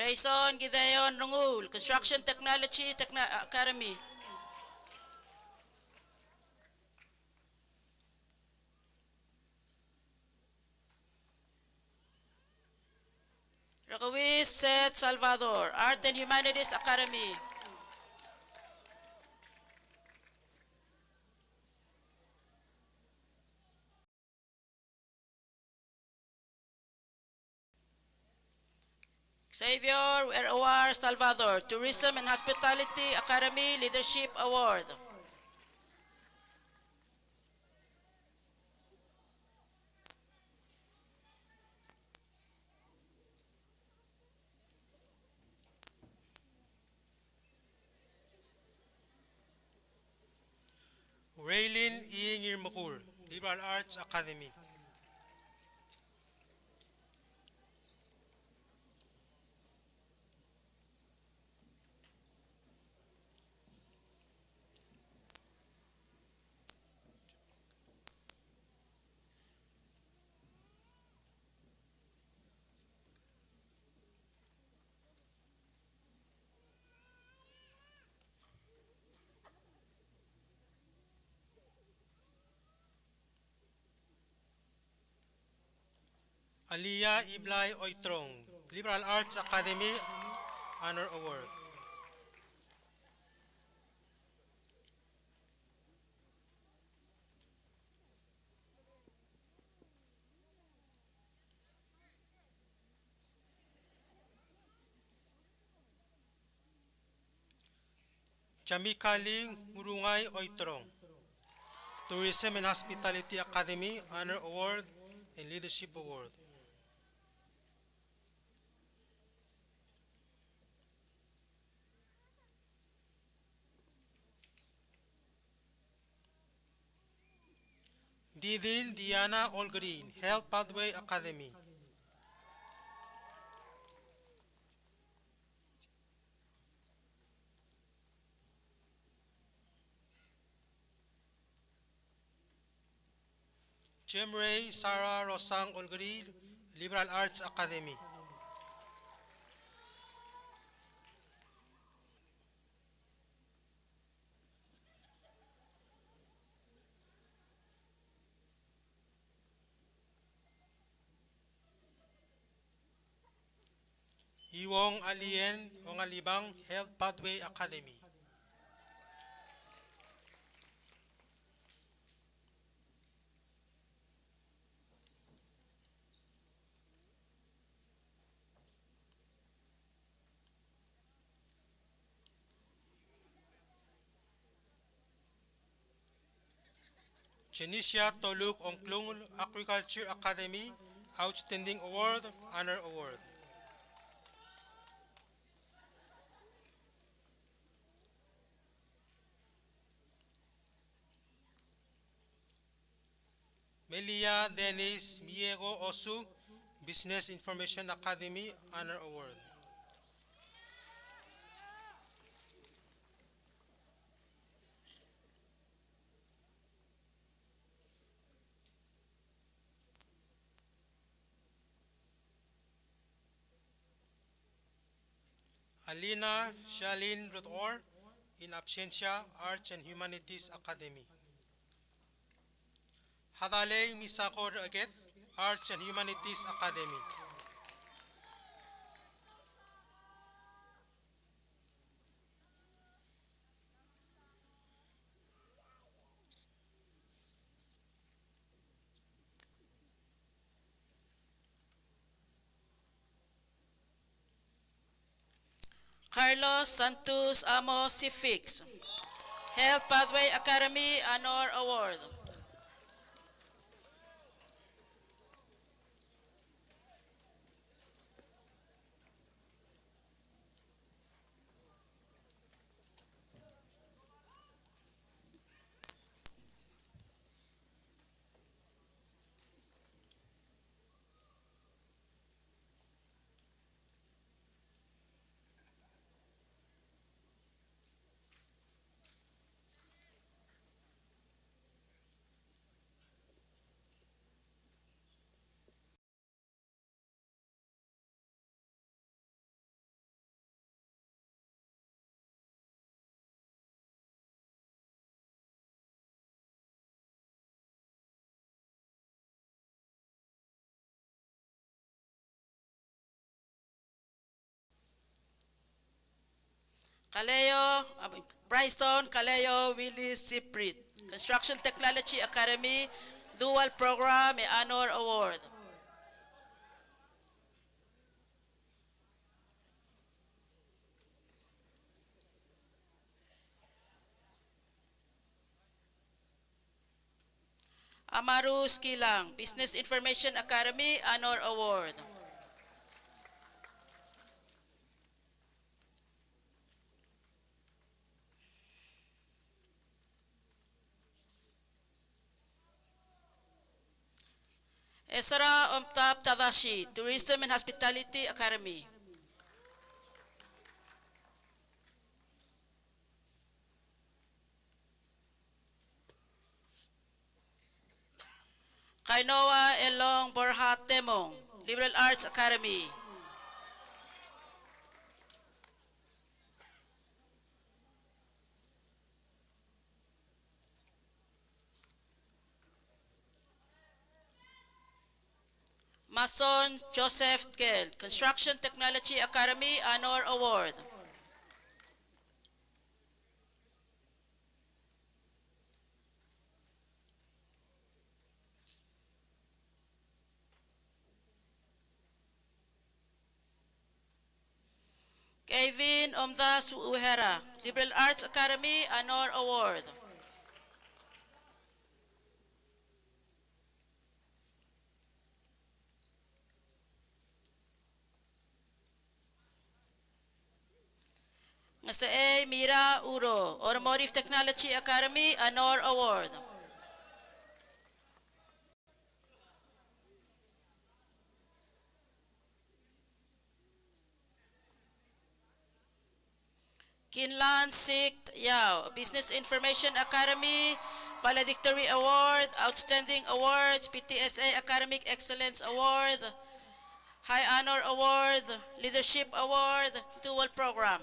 Rayson Gideon Rungul, Construction Technology Academy. Raquis Seth Salvador, Art and Humanities Academy. Xavier Erwar Salvador, Tourism and Hospitality Academy Leadership Award. Raylin Iingir Makur, Liberal Arts Academy. Aliyah Iblay Oitrong, Liberal Arts Academy Honor Award. Chamika Ling Murungay Oitrong, Tourism and Hospitality Academy Honor Award and Leadership Award. Didil Diana Olgreen, Health Pathway Academy. Jemray Sarah Rosang Olgreen, Liberal Arts Academy. Iwong Alien Ongalibang Health Pathway Academy. Genesia Toluk Ongklung Agriculture Academy Outstanding Award, Honor Award. Melia Dennis Miego Osu, Business Information Academy Honor Award. Alina Shalin Rodor, in absentia, Arts and Humanities Academy. Hadalay Misako Raget, Arts and Humanities Academy. Carlos Santos Amos Sifix, Health Pathway Academy Honor Award. Bryston Caleo Willis Siprit, Construction Technology Academy Dual Program e Honor Award. Amaru Skilang, Business Information Academy Honor Award. Esra Omtab Tadashi, Tourism and Hospitality Academy. Kainoa Elong Borhat Temong, Liberal Arts Academy. Mason Joseph Kel, Construction Technology Academy Honor Award. Kevin Omdas Uhera, Liberal Arts Academy Honor Award. Nga sa A. Mira Uro, Automotive Technology Academy Honor Award. Kinlan Sikt Yao, Business Information Academy Valedictory Award, Outstanding Awards, PTSA Academic Excellence Award, High Honor Award, Leadership Award, Dual Program.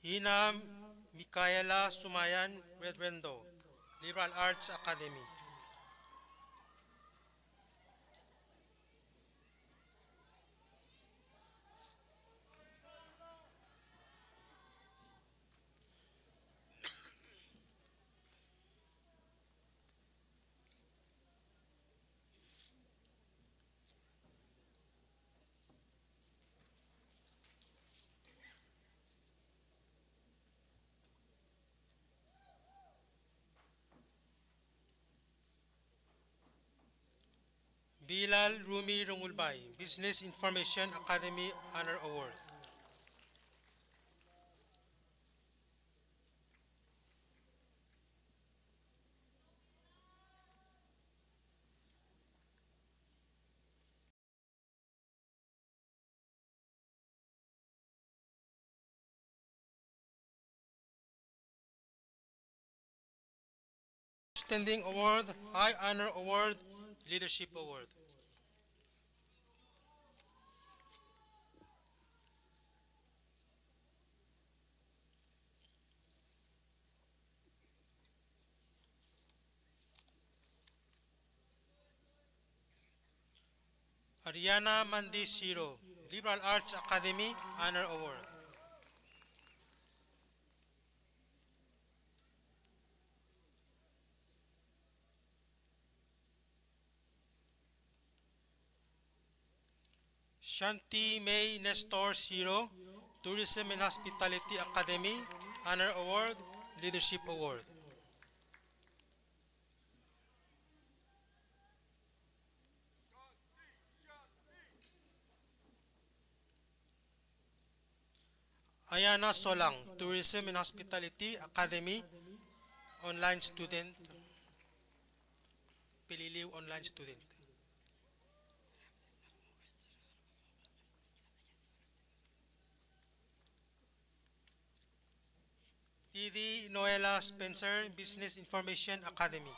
Ina Micaela Sumayan Redwendo, Liberal Arts Academy. Bilal Rumi Rungulbay, Business Information Academy Honor Award. Outstanding Award, High Honor Award, Leadership Award. Ariana Mandi Shiro, Liberal Arts Academy Honor Award. Shanti May Nestor Shiro, Tourism and Hospitality Academy Honor Award, Leadership Award. Ayana Solang, Tourism and Hospitality Academy, online student, Pililiw online student. Didi Noela Spencer, Business Information Academy.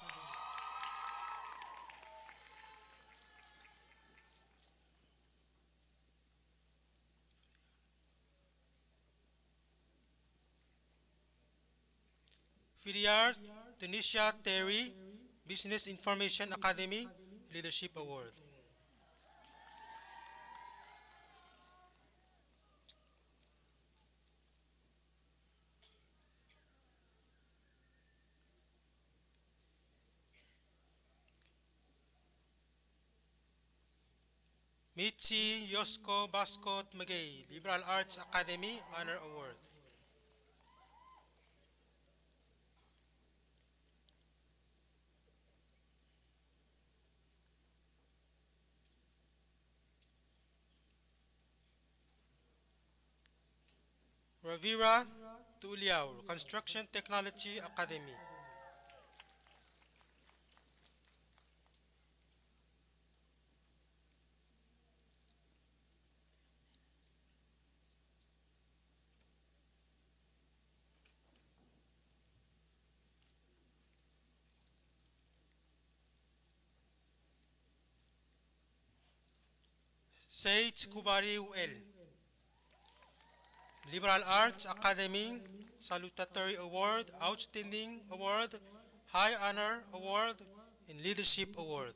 Filiar Tunisia Terry, Business Information Academy, Leadership Award. Mitzi Yosko Bascot Magay, Liberal Arts Academy Honor Award. Ravira Tuliao, Construction Technology Academy. Sage Kubari UL, Liberal Arts Academy Salutatory Award, Outstanding Award, High Honor Award, and Leadership Award.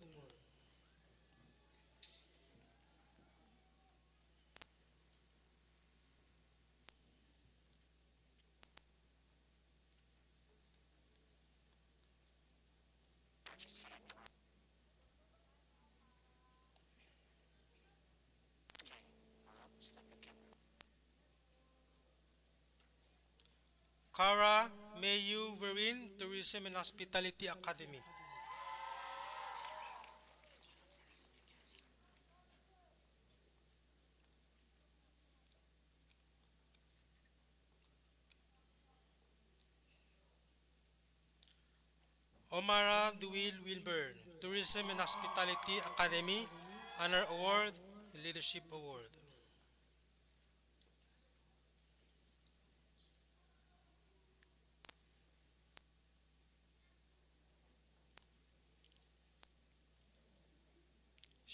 Kara Mayu Verin, Tourism and Hospitality Academy. Omara Duil Wilburn, Tourism and Hospitality Academy, Honor Award, Leadership Award.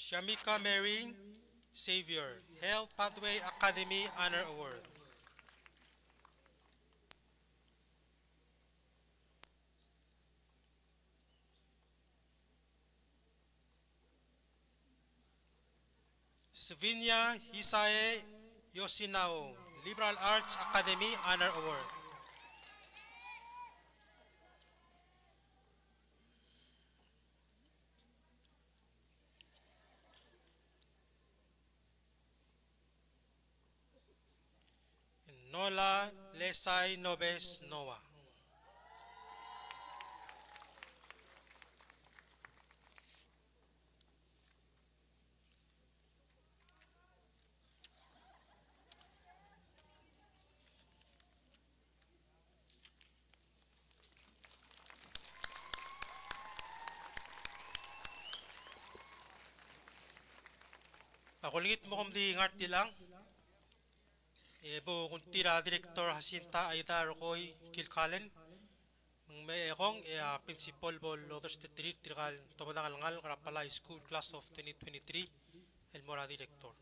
Shamika Mary Xavier, Health Pathway Academy Honor Award. Savinia Hisae Yosinao, Liberal Arts Academy Honor Award. Nola Lesai Nobes Noah. Ako lingit mo kung di ngarti lang. Ebo kung tira Director Jacinta Aida Rocoy Kilkalen. May akong Principal Bol Lotus Tetri Tiral Tobadang Alangal Karapala School Class of 2023 El Mora Director.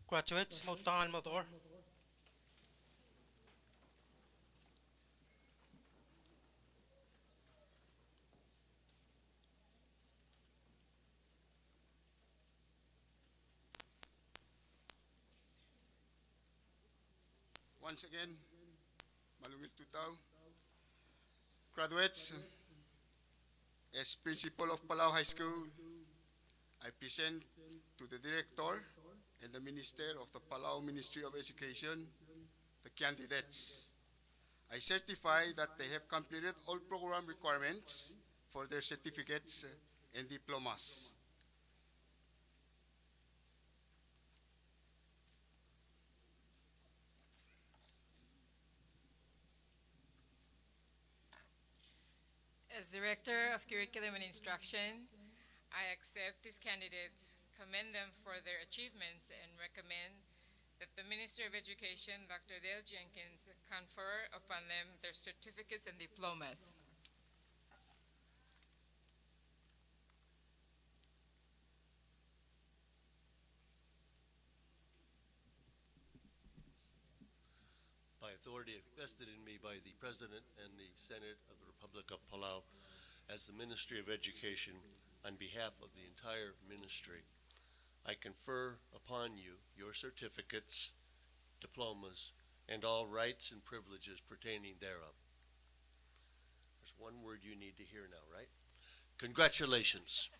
Graduates, mautangan mo door. Once again, Malungit Tutaw. Graduates, as principal of Palau High School, I present to the director and the minister of the Palau Ministry of Education the candidates. I certify that they have completed all program requirements for their certificates and diplomas. As Director of Curriculum and Instruction, I accept these candidates, commend them for their achievements, and recommend that the Minister of Education, Dr. Dale Jenkins, confer upon them their certificates and diplomas. By authority vested in me by the President and the Senate of the Republic of Palau, as the Ministry of Education on behalf of the entire ministry, I confer upon you your certificates, diplomas, and all rights and privileges pertaining thereof. There's one word you need to hear now, right? Congratulations.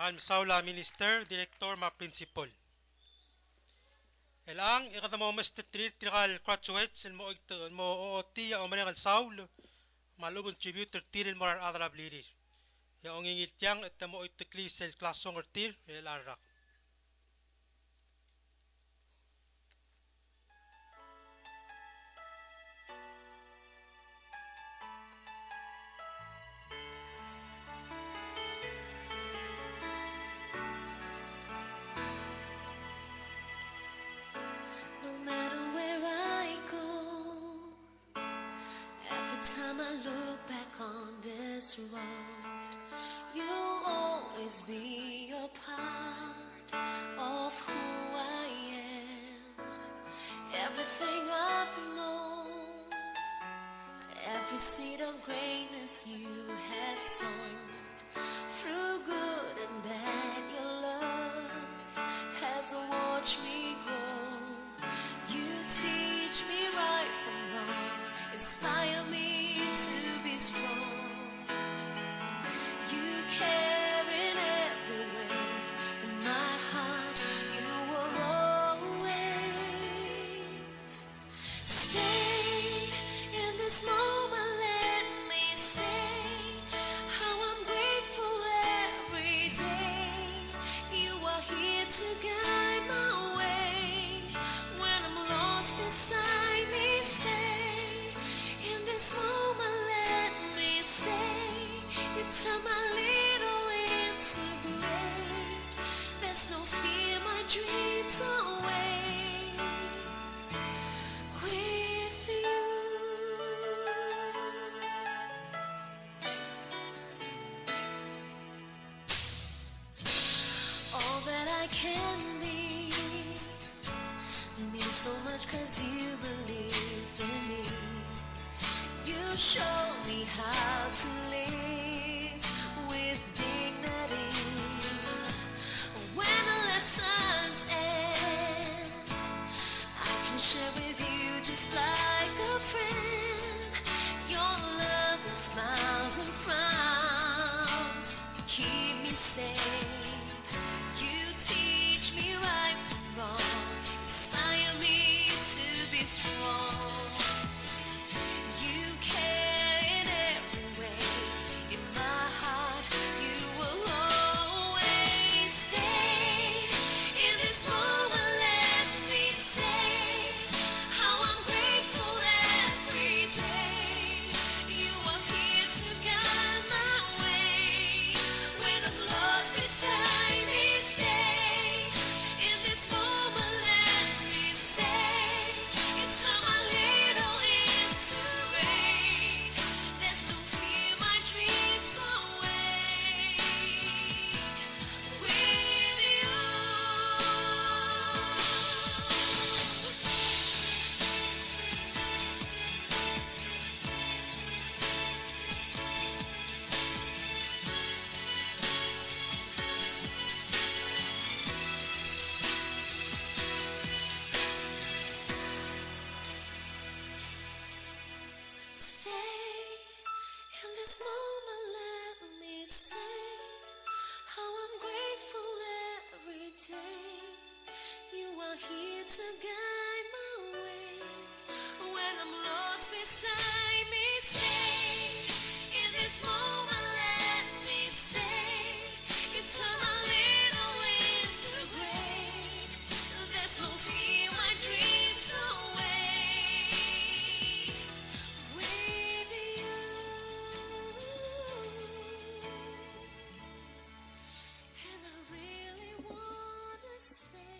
Ang Saula Minister, Director, mga Principal. Elang, ikatamo Mr. Trial graduates and mo OOT ang umalingan Saul, malubong tributor tiril mo ang adrab lirir. Yung ingit yang at mo itikli sa klasong artir, ilarak. No matter where I go, every time I look back on this road, you'll always be a part of who I am. Everything I've known, every seed of greatness you have sown, through good and bad, your love has watched me grow. You teach me right from wrong, inspire me to be strong. You care in every way, in my heart you will always stay. In this moment let me say how I'm grateful every day. You are here to guide my way. When I'm lost beside me, stay. In this moment, let me say, you turn my little into great. There's no fear, my dreams away with you. All that I can be means so much 'cause you believe in me. You show me how to live with dignity. When the lessons end, I can share with you just like a friend. Your love and smiles and frowns keep me safe. You teach me right from wrong, inspire me to be strong. You care in every way, in my heart you will always stay. In this moment let me say how I'm grateful every day. You are here to guide my way. When I'm lost beside me, stay. In this moment let me say you turn my little into great. There's no fear, my dreams away with you. Stay. In this moment let me say how I'm grateful every day. You are here to guide my way. When I'm lost beside me, stay. In this moment let me say you turn my little into great. There's no fear, my dreams away with you. And I really wanna say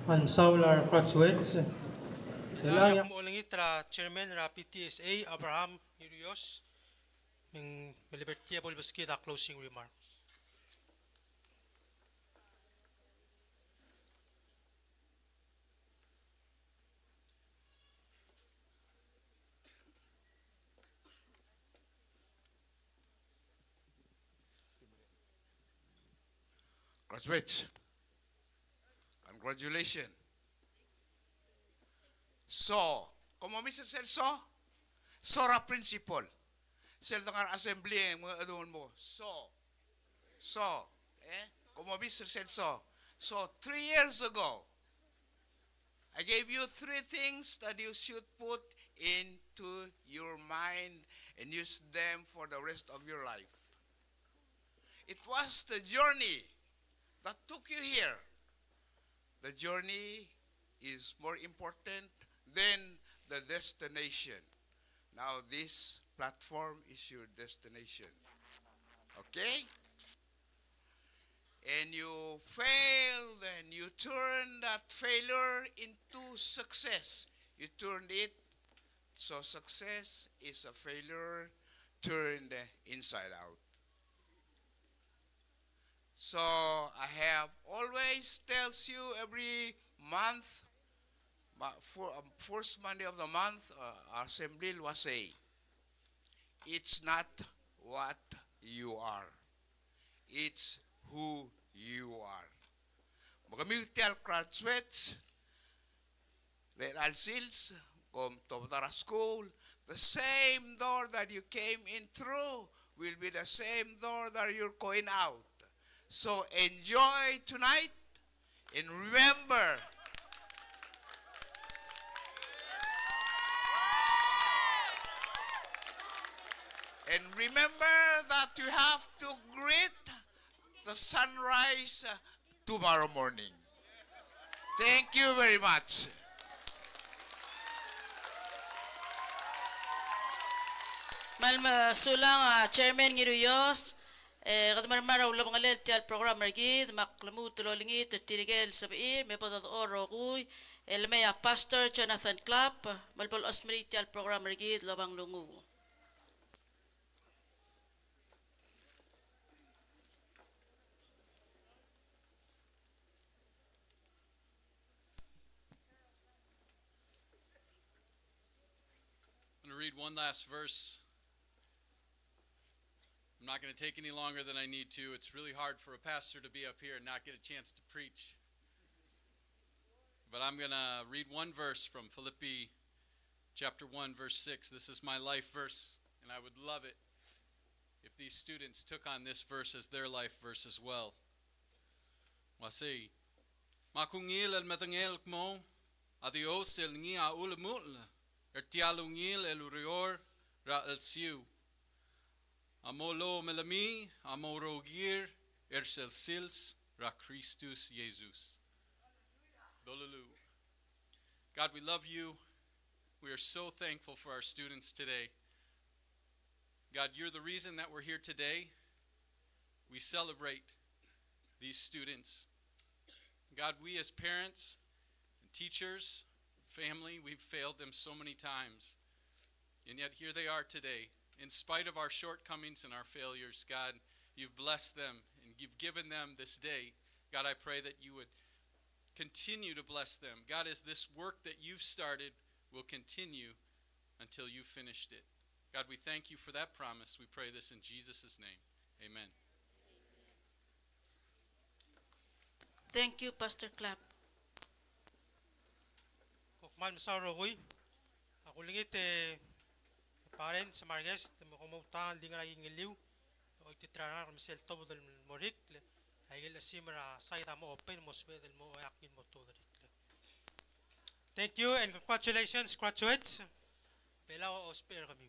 Man Saular graduates. Kailangan- Kailangan mo ulang itra chairman ra PTSA Abraham Urios ng Libertia Bulbaskita closing remark. Graduates, congratulations. So, como Mr. said so ra principal. Sel tangar assembly ang mga adun mo. So, como Mr. said so. So, 3 years ago, I gave you 3 things that you should put into your mind and use them for the rest of your life. It was the journey that took you here. The journey is more important than the destination. Now this platform is your destination. Okay? And you failed and you turned that failure into success. You turned it, so success is a failure turned inside out. So I have always tells you every month, for first Monday of the month, our assembly will say, it's not what you are, it's who you are. Magamit tell graduates, let all seals come to the school. The same door that you came in through will be the same door that you're going out. So enjoy tonight and remember, that you have to greet the sunrise tomorrow morning. Thank you very much. Malma sulang Chairman Ngiruyos, kadamar-maraw lang mga lel tial program margid, maklamu tulolingi tertirigel sabiir, may patad oro kuy, elmaya Pastor Jonathan Clapp, malpol osmeri tial program margid labang lungu. I'm going to read one last verse. I'm not going to take any longer than I need to. It's really hard for a pastor to be up here and not get a chance to preach. But I'm going to read one verse from Philippi chapter 1, verse 6. This is my life verse, and I would love it if these students took on this verse as their life verse as well. Wasi, makungil al matangel mo, adios el ngi a ulamul, ertialungil el urior ra el siu. Amolo melami, amorogir, ersel sils, ra Christus Jesus. Dolulu. God, we love you. We are so thankful for our students today. God, you're the reason that we're here today. We celebrate these students. God, we as parents and teachers, family, we've failed them so many times. And yet here they are today. In spite of our shortcomings and our failures, God, you've blessed them and you've given them this day. God, I pray that you would continue to bless them. God, as this work that you've started will continue until you've finished it. God, we thank you for that promise. We pray this in Jesus' name. Amen. Thank you, Pastor Clapp. Kokman masaro huy. Ako lingit parents sa Marges, kumautangan di nga naging iliw. O ititranar kami sel tobo del morit. Ay asimara sayta mo open mo swedel mo yakin mo to darit. Thank you and congratulations graduates. Pela o spare kami.